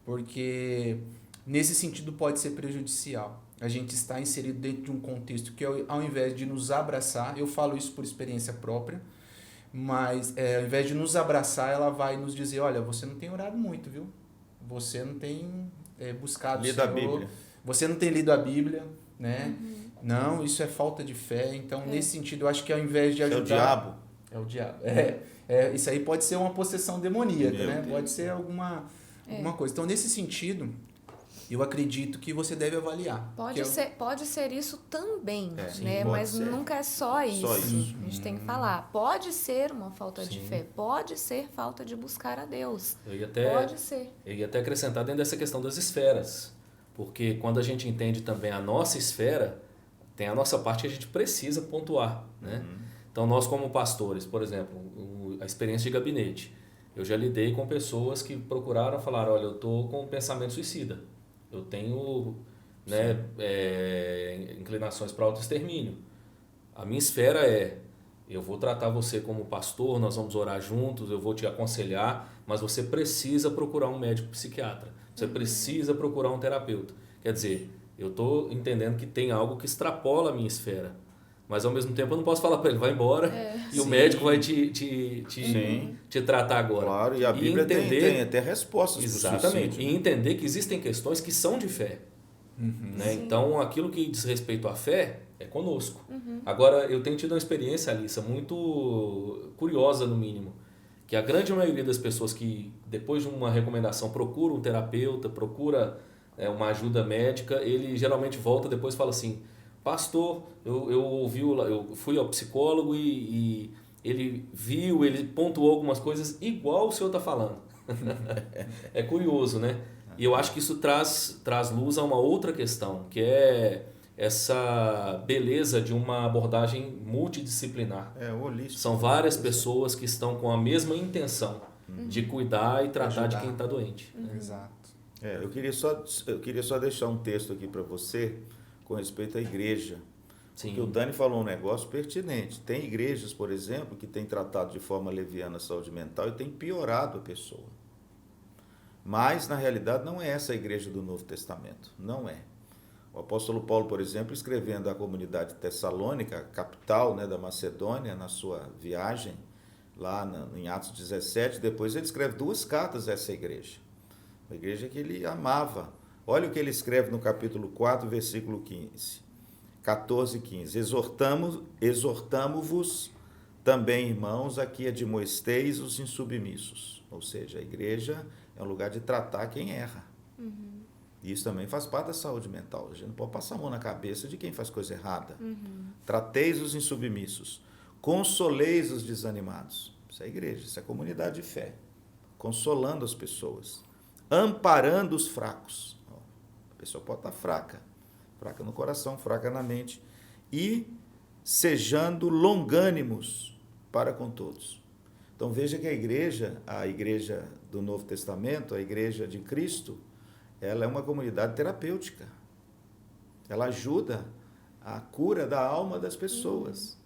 porque nesse sentido pode ser prejudicial. A gente está inserido dentro de um contexto que, ao invés de nos abraçar, eu falo isso por experiência própria, mas ao invés de nos abraçar, ela vai nos dizer, olha, você não tem orado muito, viu? Você não tem buscado lido a Bíblia. Você não tem lido a Bíblia, né? Não, isso é falta de fé. Então, nesse sentido, eu acho que ao invés de ajudar... É o diabo. É o diabo. Isso aí pode ser uma possessão demoníaca, né? Deus. Pode ser alguma coisa. Então, nesse sentido, eu acredito que você deve avaliar. Pode ser isso também, Sim, né? Mas ser. Nunca é só isso. Só isso. A gente tem que falar. Pode ser uma falta de fé, pode ser falta de buscar a Deus. Pode ser. Eu ia até acrescentar dentro dessa questão das esferas, porque quando a gente entende também a nossa esfera, tem a nossa parte que a gente precisa pontuar, né? Então, nós como pastores, por exemplo, a experiência de gabinete, eu já lidei com pessoas que procuraram falar, olha, eu estou com um pensamento suicida, eu tenho inclinações para autoextermínio. A minha esfera eu vou tratar você como pastor, nós vamos orar juntos, eu vou te aconselhar, mas você precisa procurar um médico psiquiatra, você precisa procurar um terapeuta. Quer dizer, eu estou entendendo que tem algo que extrapola a minha esfera, mas ao mesmo tempo eu não posso falar para ele, vai embora e o médico vai te tratar agora. Claro, e a Bíblia tem até respostas. Exatamente, e entender que existem questões que são de fé. Né? Então, aquilo que diz respeito à fé é conosco. Agora, eu tenho tido uma experiência, Alissa, muito curiosa no mínimo, que a grande maioria das pessoas que, depois de uma recomendação, procura um terapeuta, procura uma ajuda médica, ele geralmente volta depois e fala assim, pastor, eu fui ao psicólogo e ele pontuou algumas coisas igual o senhor está falando. É curioso, né? E eu acho que isso traz luz a uma outra questão, que é essa beleza de uma abordagem multidisciplinar. Holístico. São várias pessoas que estão com a mesma intenção de cuidar e tratar de quem está doente. Exato. Eu queria só deixar um texto aqui para você com respeito à igreja. Sim. Porque o Dani falou um negócio pertinente. Tem igrejas, por exemplo, que têm tratado de forma leviana a saúde mental e tem piorado a pessoa. Mas, na realidade, não é essa a igreja do Novo Testamento. Não é. O apóstolo Paulo, por exemplo, escrevendo à comunidade tessalônica, capital da Macedônia, na sua viagem, lá em Atos 17, depois ele escreve 2 cartas a essa igreja. A igreja que ele amava. Olha o que ele escreve no capítulo 4, versículo 15. 14:15. Exortamo-vos também, irmãos, a que admoesteis os insubmissos. Ou seja, a igreja é um lugar de tratar quem erra. E isso também faz parte da saúde mental. A gente não pode passar a mão na cabeça de quem faz coisa errada. Trateis os insubmissos. Consoleis os desanimados. Isso é a igreja, isso é a comunidade de fé. Consolando as pessoas. Amparando os fracos. A pessoa pode estar fraca no coração, fraca na mente. E sejando longânimos para com todos. Então veja que a igreja do Novo Testamento, a igreja de Cristo, ela é uma comunidade terapêutica. Ela ajuda a cura da alma das pessoas.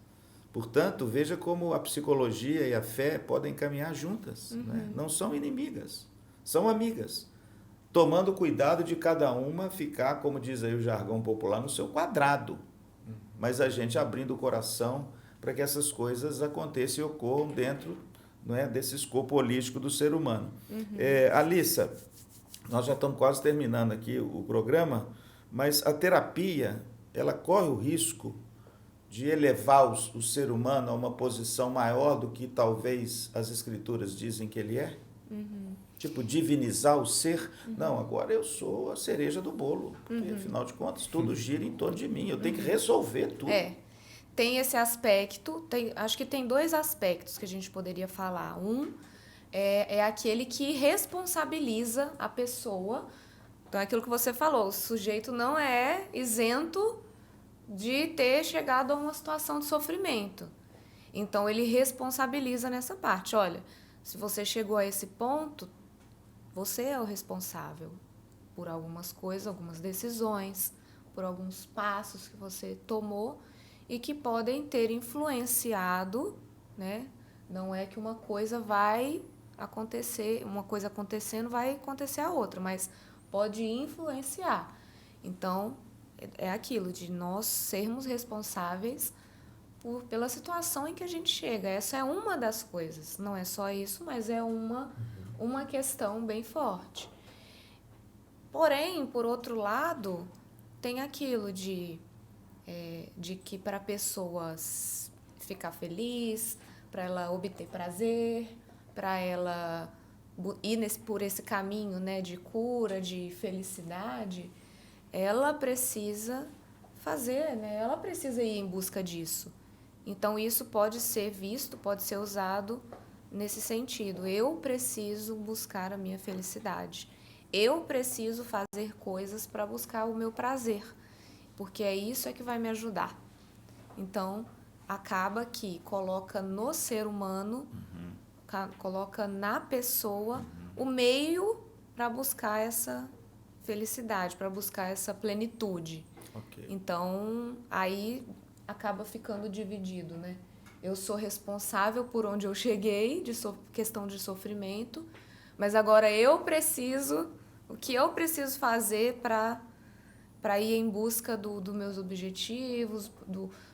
Portanto, veja como a psicologia e a fé podem caminhar juntas. Né? Não são inimigas, são amigas. Tomando cuidado de cada uma ficar, como diz aí o jargão popular, no seu quadrado. Mas a gente abrindo o coração para que essas coisas aconteçam e ocorram dentro, não é, desse escopo holístico do ser humano. Alissa, nós já estamos quase terminando aqui o programa, mas a terapia, ela corre o risco de elevar o ser humano a uma posição maior do que talvez as escrituras dizem que ele é? Tipo, divinizar o ser. Não, agora eu sou a cereja do bolo. Porque, afinal de contas, tudo gira em torno de mim. Eu tenho que resolver tudo. Tem esse aspecto. Acho que tem 2 aspectos que a gente poderia falar. Um é aquele que responsabiliza a pessoa. Então, é aquilo que você falou. O sujeito não é isento de ter chegado a uma situação de sofrimento. Então, ele responsabiliza nessa parte. Olha, se você chegou a esse ponto, você é o responsável por algumas coisas, algumas decisões, por alguns passos que você tomou e que podem ter influenciado, né? Não é que uma coisa vai acontecer, uma coisa acontecendo vai acontecer a outra, mas pode influenciar. Então, é aquilo de nós sermos responsáveis pela situação em que a gente chega. Essa é uma das coisas. Não é só isso, mas é uma questão bem forte. Porém, por outro lado, tem aquilo de que para a pessoa ficar feliz, para ela obter prazer, para ela ir por esse caminho, né, de cura, de felicidade, ela precisa fazer, né? Ela precisa ir em busca disso. Então, isso pode ser visto, pode ser usado nesse sentido. Eu preciso buscar a minha felicidade. Eu preciso fazer coisas para buscar o meu prazer, porque isso que vai me ajudar. Então, acaba que coloca no ser humano, coloca na pessoa o meio para buscar essa felicidade, para buscar essa plenitude. Okay. Então, aí acaba ficando dividido, né? Eu sou responsável por onde eu cheguei, questão de sofrimento, mas agora o que eu preciso fazer para ir em busca dos meus objetivos,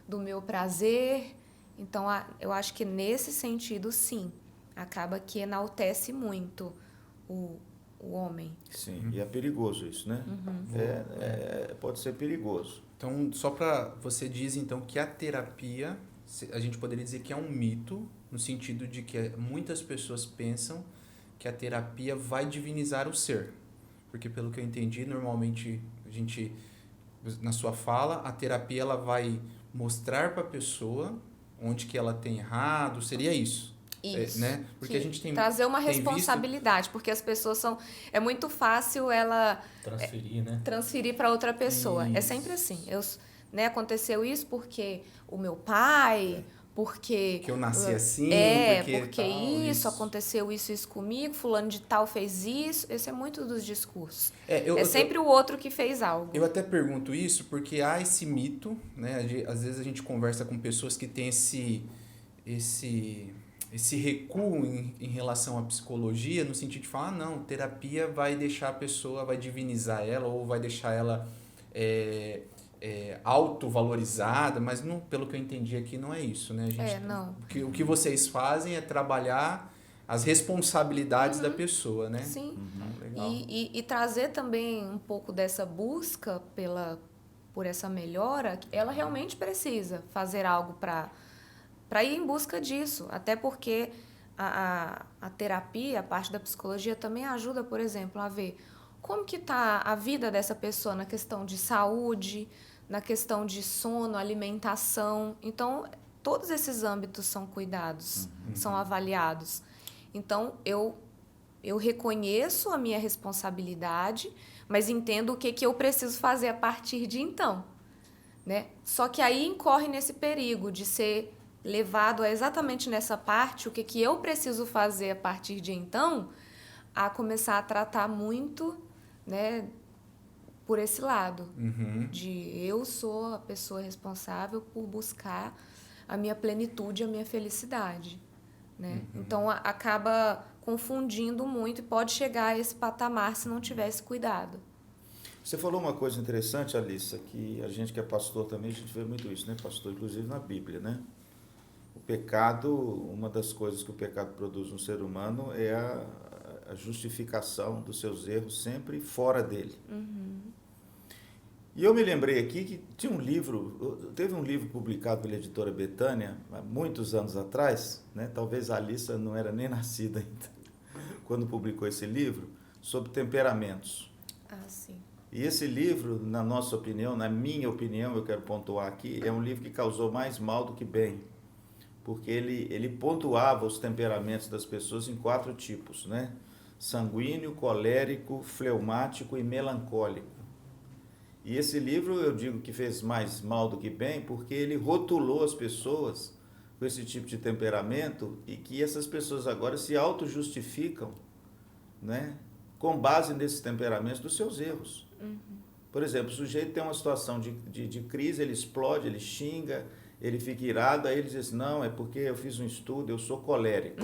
do meu prazer. Então, eu acho que nesse sentido, sim, acaba que enaltece muito o homem. Sim, e é perigoso isso, né? Pode ser perigoso. Então, só para você diz então que a terapia, a gente poderia dizer que é um mito, no sentido de que muitas pessoas pensam que a terapia vai divinizar o ser. Porque pelo que eu entendi, normalmente na sua fala, a terapia ela vai mostrar para a pessoa onde que ela tem errado, seria isso. Isso. Né? Porque a gente tem trazer uma tem responsabilidade, porque as pessoas é muito fácil ela transferir para outra pessoa. Isso. É sempre assim. Aconteceu isso porque o meu pai, porque eu nasci assim, porque isso aconteceu isso comigo, fulano de tal fez isso. Esse é muito dos discursos. Sempre o outro que fez algo. Eu até pergunto isso porque há esse mito, né? Às vezes a gente conversa com pessoas que têm esse recuo em relação à psicologia, no sentido de falar, não, terapia vai deixar a pessoa, vai divinizar ela ou vai deixar ela autovalorizada, mas não, pelo que eu entendi aqui não é isso, né? Não. O que vocês fazem é trabalhar as responsabilidades da pessoa, né? Sim. Legal. E trazer também um pouco dessa busca por essa melhora, ela realmente precisa fazer algo para ir em busca disso. Até porque a terapia, a parte da psicologia também ajuda, por exemplo, a ver como que está a vida dessa pessoa na questão de saúde, na questão de sono, alimentação. Então, todos esses âmbitos são cuidados, são avaliados. Então, eu reconheço a minha responsabilidade, mas entendo o que eu preciso fazer a partir de então, né? Só que aí incorre nesse perigo de ser levado a exatamente nessa parte, o que eu preciso fazer a partir de então, a começar a tratar muito, né, por esse lado, de eu sou a pessoa responsável por buscar a minha plenitude, a minha felicidade, né? Então acaba confundindo muito e pode chegar a esse patamar se não tivesse cuidado. Você falou uma coisa interessante, Alissa, que a gente que é pastor também, a gente vê muito isso, né, pastor? Inclusive na Bíblia, né? O pecado, uma das coisas que o pecado produz no ser humano é a justificação dos seus erros sempre fora dele. E eu me lembrei aqui que tinha teve um livro publicado pela editora Betânia, há muitos anos atrás, né? Talvez a Alissa não era nem nascida ainda, quando publicou esse livro, sobre temperamentos. Ah, sim. E esse livro, na nossa opinião, na minha opinião, eu quero pontuar aqui, é um livro que causou mais mal do que bem, porque ele pontuava os temperamentos das pessoas em 4 tipos, né? Sanguíneo, colérico, fleumático e melancólico. E esse livro, eu digo que fez mais mal do que bem, porque ele rotulou as pessoas com esse tipo de temperamento e que essas pessoas agora se auto-justificam, né, com base nesses temperamentos dos seus erros. Por exemplo, o sujeito tem uma situação de crise, ele explode, ele xinga, ele fica irado, aí ele diz, não, é porque eu fiz um estudo, eu sou colérico.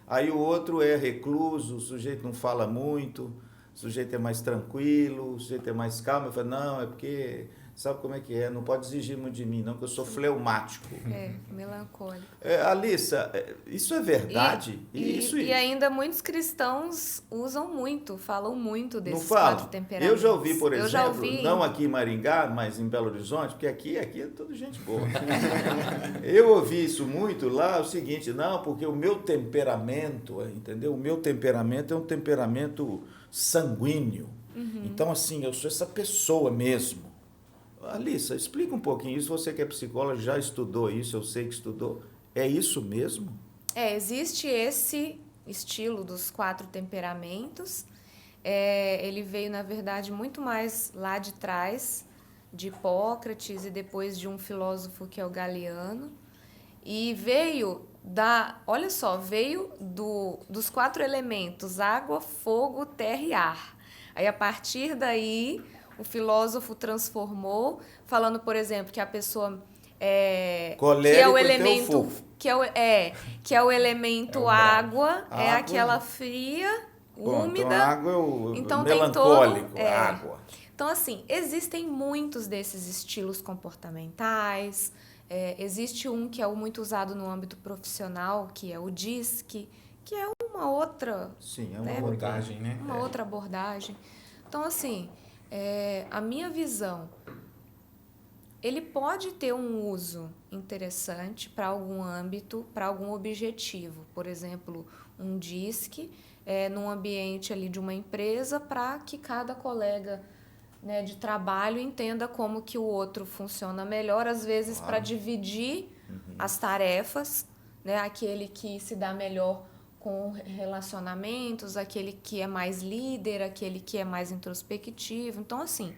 Aí o outro é recluso, o sujeito não fala muito, o sujeito é mais tranquilo, o sujeito é mais calmo. Eu falo, não, é porque, sabe como é que é, não pode exigir muito de mim, não, porque eu sou fleumático. Melancólico. Alissa, isso é verdade? E ainda muitos cristãos falam muito desses não 4 temperamentos. Eu já ouvi, por exemplo, ouvi... não aqui em Maringá, mas em Belo Horizonte, porque aqui é toda gente boa. Eu ouvi isso muito lá, o seguinte, não, porque o meu temperamento, entendeu? O meu temperamento é um temperamento sanguíneo. Então, assim, eu sou essa pessoa mesmo. Alissa, explica um pouquinho isso, você que é psicóloga, já estudou isso, eu sei que estudou. É isso mesmo? Existe esse estilo dos 4 temperamentos. Ele veio, na verdade, muito mais lá de trás, de Hipócrates e depois de um filósofo que é o Galiano. E veio dos 4 elementos, água, fogo, terra e ar. Aí, a partir daí, o filósofo transformou, falando, por exemplo, que a pessoa colérico, que é o elemento fogo. que é o elemento água, é aquela fria, úmida. Então, a água é o então, melancólico, água. Então, assim, existem muitos desses estilos comportamentais. Existe um que é muito usado no âmbito profissional, que é o DISC, que é uma outra... Sim, é uma abordagem, né? Uma outra abordagem. Então, assim, a minha visão, ele pode ter um uso interessante para algum âmbito, para algum objetivo. Por exemplo, um DISC num ambiente ali de uma empresa para que cada colega, né, de trabalho entenda como que o outro funciona melhor, às vezes para dividir as tarefas, né, aquele que se dá melhor com relacionamentos, aquele que é mais líder, aquele que é mais introspectivo. Então, assim,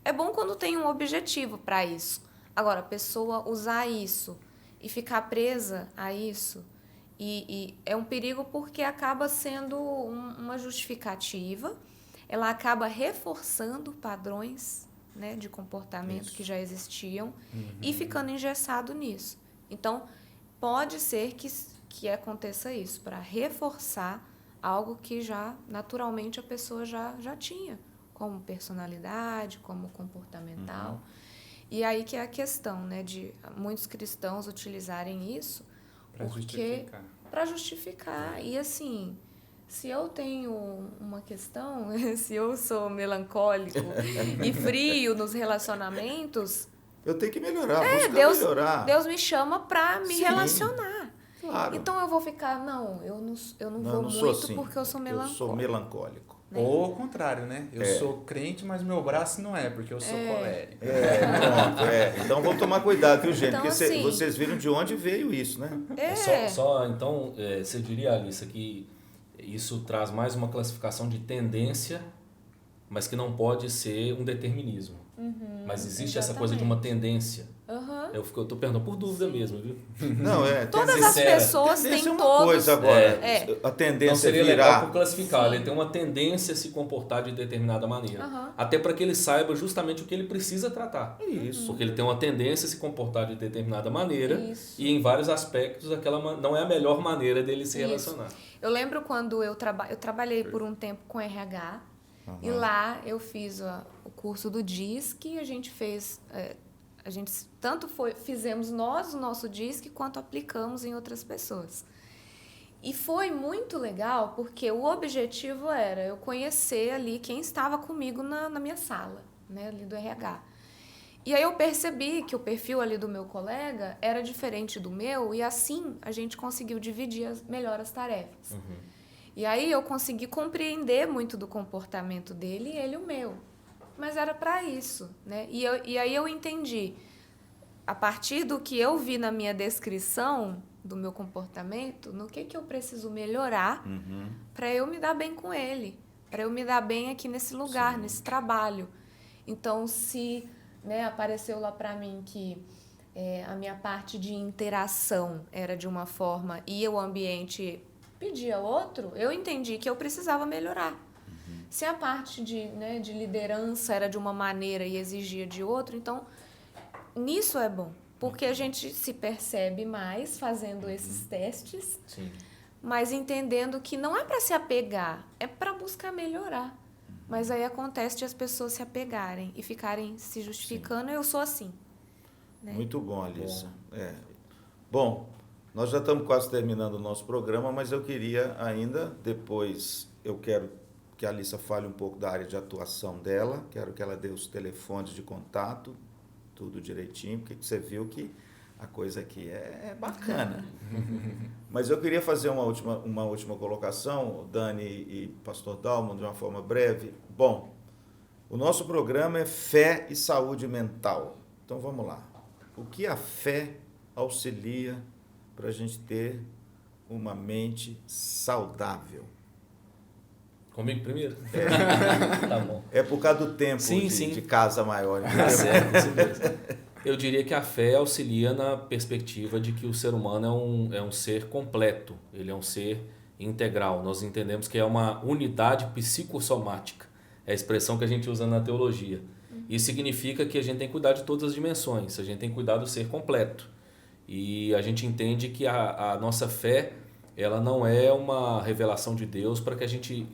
é bom quando tem um objetivo para isso. Agora, a pessoa usar isso e ficar presa a isso, e é um perigo porque acaba sendo uma justificativa, ela acaba reforçando padrões, né, de comportamento que já existiam e ficando engessado nisso. Então, pode ser que aconteça isso, para reforçar algo que já, naturalmente, a pessoa já tinha, como personalidade, como comportamental. E aí que é a questão, né, de muitos cristãos utilizarem isso para justificar. E, assim, se eu tenho uma questão, se eu sou melancólico e frio nos relacionamentos, Eu tenho que melhorar, buscar melhorar. Deus me chama para me Sim, relacionar. Claro. Então eu vou ficar, eu não vou não sou muito assim. porque eu sou melancólico. Eu sou melancólico. Né? Ou ao contrário, né? Eu sou crente, mas meu braço não é, porque eu sou colérico. Pronto. Então vamos tomar cuidado, viu, gente? Então, Porque assim, vocês viram de onde veio isso, né? Então, você diria, Alissa, que isso traz mais uma classificação de tendência, mas que não pode ser um determinismo. Mas existe essa coisa de uma tendência. Eu tô perguntando por dúvida mesmo, viu? Não, todas as pessoas têm uma todos. coisa agora. A tendência Então seria virar. legal por classificar. Ele tem uma tendência a se comportar de determinada maneira. Até para que ele saiba justamente o que ele precisa tratar. Isso. Porque ele tem uma tendência a se comportar de determinada maneira. Isso. E em vários aspectos aquela não é a melhor maneira dele se relacionar. Eu lembro quando eu trabalhei por um tempo com RH. E lá eu fiz o curso do DISC e a gente fez... A gente fizemos nós o nosso DISC quanto aplicamos em outras pessoas. E foi muito legal porque o objetivo era eu conhecer ali quem estava comigo na minha sala, né, ali do RH. E aí eu percebi que o perfil ali do meu colega era diferente do meu e assim a gente conseguiu dividir melhor as tarefas. E aí eu consegui compreender muito do comportamento dele e ele o meu. Mas era para isso, né? E aí eu entendi, a partir do que eu vi na minha descrição do meu comportamento, no que eu preciso melhorar para eu me dar bem com ele, para eu me dar bem aqui nesse lugar, nesse trabalho. Então, se apareceu lá para mim que a minha parte de interação era de uma forma e o ambiente pedia outro, eu entendi que eu precisava melhorar. Se a parte de liderança era de uma maneira e exigia de outra, então nisso é bom, porque a gente se percebe mais fazendo esses testes, mas entendendo que não é para se apegar, é para buscar melhorar. Mas aí acontece de as pessoas se apegarem e ficarem se justificando, eu sou assim. Né? Muito bom, Alissa. Bom, nós já estamos quase terminando o nosso programa, mas eu queria ainda, depois eu quero que a Alissa fale um pouco da área de atuação dela, quero que ela dê os telefones de contato, tudo direitinho, porque você viu que a coisa aqui é bacana. Mas eu queria fazer uma última colocação, Dani e Pastor Dalman, de uma forma breve. Bom, o nosso programa é Fé e Saúde Mental. Então vamos lá. O que a fé auxilia para a gente ter uma mente saudável? Comigo primeiro? Tá bom. É por causa do tempo de casa maior. Tá certo, com certeza. Eu diria que a fé auxilia na perspectiva de que o ser humano é um ser completo, ele é um ser integral. Nós entendemos que é uma unidade psicossomática, é a expressão que a gente usa na teologia. Isso significa que a gente tem que cuidar de todas as dimensões, a gente tem que cuidar do ser completo. E a gente entende que a nossa fé, ela não é uma revelação de Deus para que a gente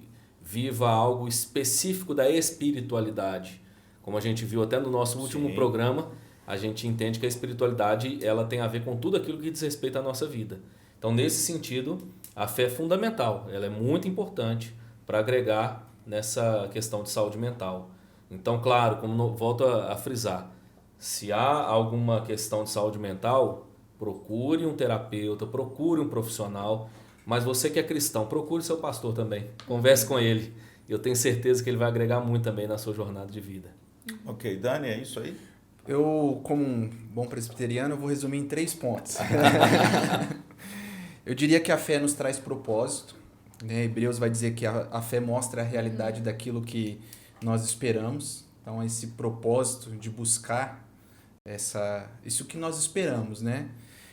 viva algo específico da espiritualidade. Como a gente viu até no nosso último programa, a gente entende que a espiritualidade ela tem a ver com tudo aquilo que diz respeito à nossa vida. Então, nesse sentido, a fé é fundamental, ela é muito importante para agregar nessa questão de saúde mental. Então, claro, volto a frisar, se há alguma questão de saúde mental, procure um terapeuta, procure um profissional, mas você que é cristão, procure seu pastor também, converse com ele. Eu tenho certeza que ele vai agregar muito também na sua jornada de vida. Ok, Dani, é isso aí? Eu, como um bom presbiteriano, eu vou resumir em 3 pontos. Eu diria que a fé nos traz propósito. Né? Hebreus vai dizer que a fé mostra a realidade daquilo que nós esperamos. Então, esse propósito de buscar isso que nós esperamos. Né?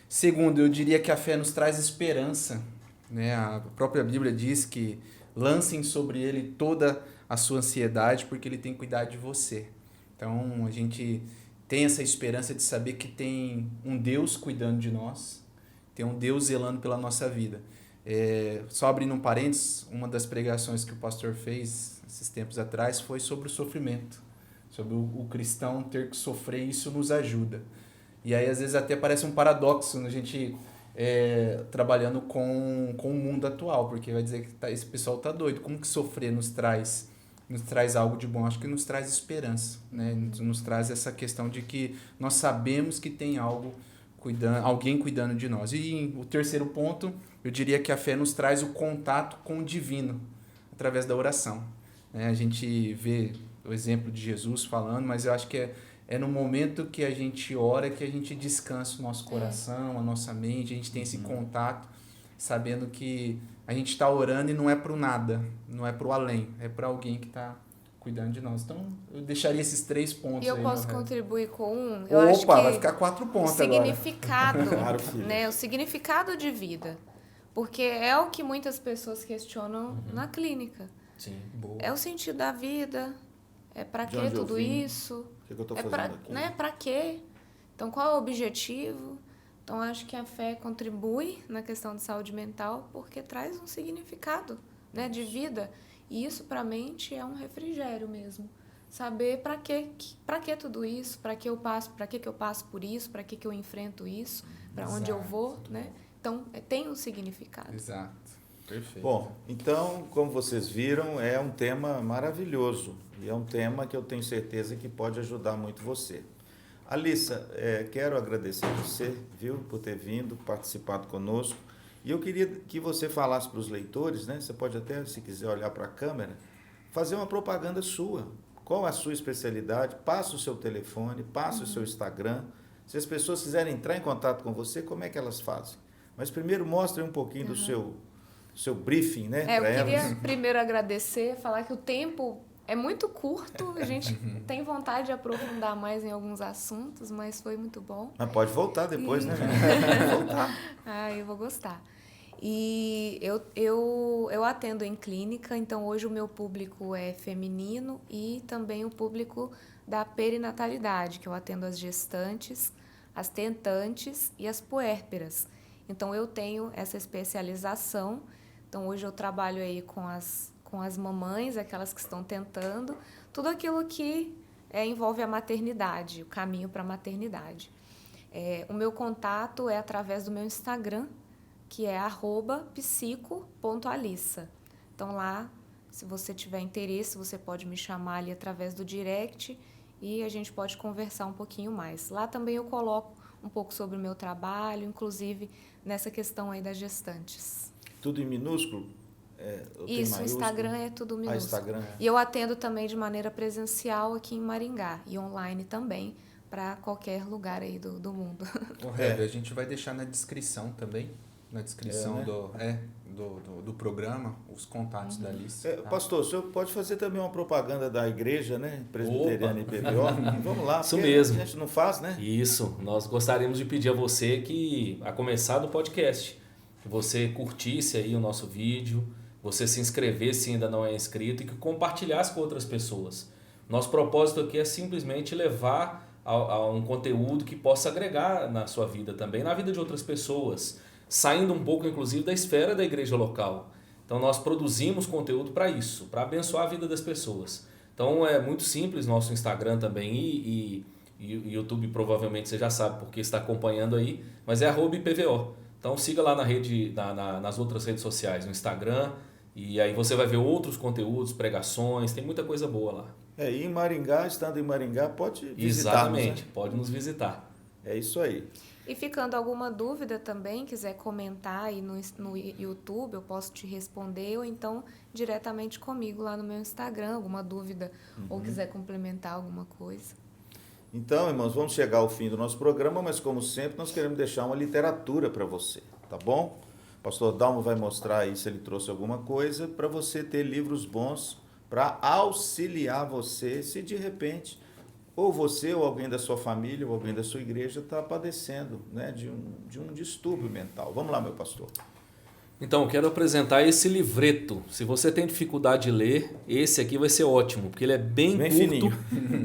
Segundo, eu diria que a fé nos traz esperança. Né? A própria Bíblia diz que lancem sobre ele toda a sua ansiedade, porque ele tem cuidado de você. Então, a gente tem essa esperança de saber que tem um Deus cuidando de nós, tem um Deus zelando pela nossa vida. Só abrindo um parênteses, uma das pregações que o pastor fez esses tempos atrás foi sobre o sofrimento, sobre o cristão ter que sofrer, e isso nos ajuda. E aí, às vezes, até parece um paradoxo, a gente trabalhando com o mundo atual, porque vai dizer que esse pessoal tá doido. Como que sofrer nos traz algo de bom? Acho que nos traz esperança, né? Nos traz essa questão de que nós sabemos que tem alguém cuidando de nós. E o terceiro ponto, eu diria que a fé nos traz o contato com o divino através da oração. A gente vê o exemplo de Jesus falando, mas eu acho que é no momento que a gente ora que a gente descansa o nosso coração, a nossa mente, a gente tem esse contato, sabendo que a gente está orando e não é para o nada, não é para o além, é para alguém que está cuidando de nós. Então, eu deixaria esses 3 pontos. E eu aí, posso contribuir com um? Eu Opa, acho que vai ficar 4 pontos o significado, agora. Claro, filho. né, o significado de vida. Porque é o que muitas pessoas questionam na clínica. Sim. Boa. É o sentido da vida, é para De que onde eu tudo vim? isso? O que eu estou É fazendo aqui? né, para quê? Então, qual é o objetivo? Então, acho que a fé contribui na questão de saúde mental porque traz um significado, né, de vida. E isso, para a mente, é um refrigério mesmo. Saber para que tudo isso, para que eu passo por isso, para que eu enfrento isso, para onde eu vou, né? Então, tem um significado. Exato. Perfeito. Bom, então, como vocês viram, é um tema maravilhoso e é um tema que eu tenho certeza que pode ajudar muito você. Alissa, quero agradecer você, viu, por ter vindo, participado conosco. E eu queria que você falasse para os leitores, né? Você pode até, se quiser olhar para a câmera, fazer uma propaganda sua. Qual a sua especialidade? Passa o seu telefone, passa o seu Instagram. Se as pessoas quiserem entrar em contato com você, como é que elas fazem? Mas primeiro mostre um pouquinho do seu briefing, né? Eu queria primeiro agradecer, falar que o tempo é muito curto, a gente tem vontade de aprofundar mais em alguns assuntos, mas foi muito bom. Mas pode voltar depois, né? Pode voltar. Eu vou gostar. E eu atendo em clínica, então hoje o meu público é feminino e também o público da perinatalidade, que eu atendo as gestantes, as tentantes e as puérperas. Então eu tenho essa especialização. Então hoje eu trabalho aí com as mamães, aquelas que estão tentando, tudo aquilo que envolve a maternidade, o caminho para a maternidade. O meu contato é através do meu Instagram, que é @psico.alissa. Então lá, se você tiver interesse, você pode me chamar ali através do direct e a gente pode conversar um pouquinho mais. Lá também eu coloco um pouco sobre o meu trabalho, inclusive nessa questão aí das gestantes. Tudo em minúsculo? Isso, o Instagram é tudo minúsculo. Instagram. E eu atendo também de maneira presencial aqui em Maringá e online também, para qualquer lugar aí do mundo. A gente vai deixar na descrição também, na descrição do programa, os contatos da Alissa. Pastor, o senhor pode fazer também uma propaganda da igreja, né? Presbiteriana e PVO? Vamos lá. Isso mesmo. A gente não faz, né? Isso. Nós gostaríamos de pedir a você que, a começar do podcast, que você curtisse aí o nosso vídeo, você se inscrevesse se ainda não é inscrito e que compartilhasse com outras pessoas. Nosso propósito aqui é simplesmente levar a um conteúdo que possa agregar na sua vida também, na vida de outras pessoas, saindo um pouco, inclusive, da esfera da igreja local. Então, nós produzimos conteúdo para isso, para abençoar a vida das pessoas. Então, é muito simples nosso Instagram também e YouTube, provavelmente você já sabe porque está acompanhando aí, mas é @IPVO. Então, siga lá na rede, nas outras redes sociais, no Instagram, e aí você vai ver outros conteúdos, pregações, tem muita coisa boa lá. E em Maringá, estando em Maringá, pode visitar. Exatamente, pode nos visitar. É isso aí. E ficando alguma dúvida também, quiser comentar aí no YouTube, eu posso te responder, ou então diretamente comigo lá no meu Instagram, alguma dúvida, ou quiser complementar alguma coisa. Então, irmãos, vamos chegar ao fim do nosso programa, mas como sempre, nós queremos deixar uma literatura para você, tá bom? O pastor Dalmo vai mostrar aí se ele trouxe alguma coisa para você ter livros bons para auxiliar você, se de repente ou você ou alguém da sua família ou alguém da sua igreja está padecendo, né, de um distúrbio mental. Vamos lá, meu pastor. Então, eu quero apresentar esse livreto. Se você tem dificuldade de ler, esse aqui vai ser ótimo, porque ele é bem curto, fininho.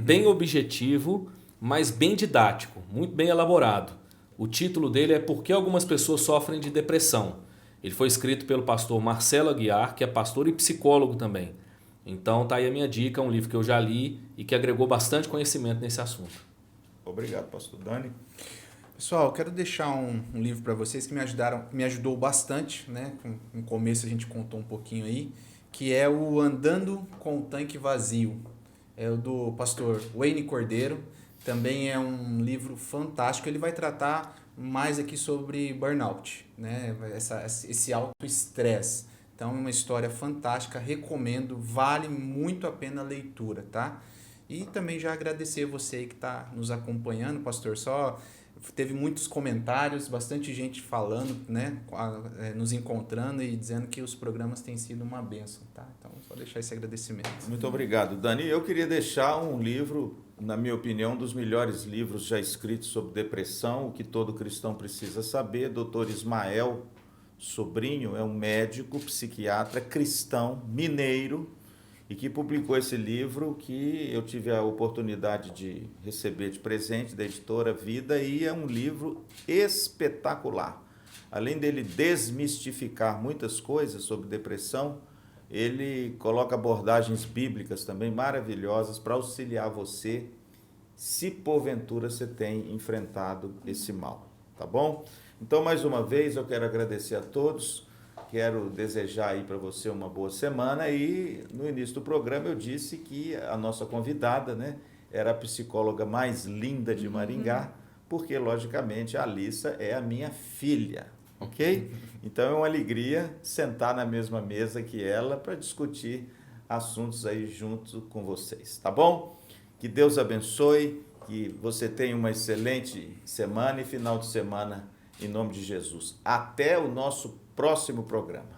bem objetivo, mas bem didático, muito bem elaborado. O título dele é Por que algumas pessoas sofrem de depressão. Ele foi escrito pelo pastor Marcelo Aguiar, que é pastor e psicólogo também. Então, tá aí a minha dica, um livro que eu já li e que agregou bastante conhecimento nesse assunto. Obrigado, pastor Dani. Pessoal, eu quero deixar um livro para vocês que me ajudou bastante, né? No começo a gente contou um pouquinho aí, que é o Andando com o Tanque Vazio. É o do pastor Wayne Cordeiro. Também é um livro fantástico. Ele vai tratar mais aqui sobre burnout, né? Esse autoestresse. Então é uma história fantástica, recomendo, vale muito a pena a leitura, tá? E também já agradecer você que está nos acompanhando, pastor. Só teve muitos comentários, bastante gente falando, né? Nos encontrando e dizendo que os programas têm sido uma bênção, tá? Então, só deixar esse agradecimento. Muito obrigado, Dani. Eu queria deixar um livro, na minha opinião, um dos melhores livros já escritos sobre depressão, o que todo cristão precisa saber. Dr. Ismael Sobrinho é um médico, psiquiatra, cristão, mineiro, e que publicou esse livro que eu tive a oportunidade de receber de presente da editora Vida, e é um livro espetacular. Além dele desmistificar muitas coisas sobre depressão, ele coloca abordagens bíblicas também maravilhosas para auxiliar você, se porventura você tem enfrentado esse mal, tá bom? Então, mais uma vez, eu quero agradecer a todos. Quero desejar aí para você uma boa semana, e no início do programa eu disse que a nossa convidada, né, era a psicóloga mais linda de Maringá, porque logicamente a Alissa é a minha filha, ok? Então é uma alegria sentar na mesma mesa que ela para discutir assuntos aí junto com vocês, tá bom? Que Deus abençoe, que você tenha uma excelente semana e final de semana em nome de Jesus. Até o nosso próximo programa.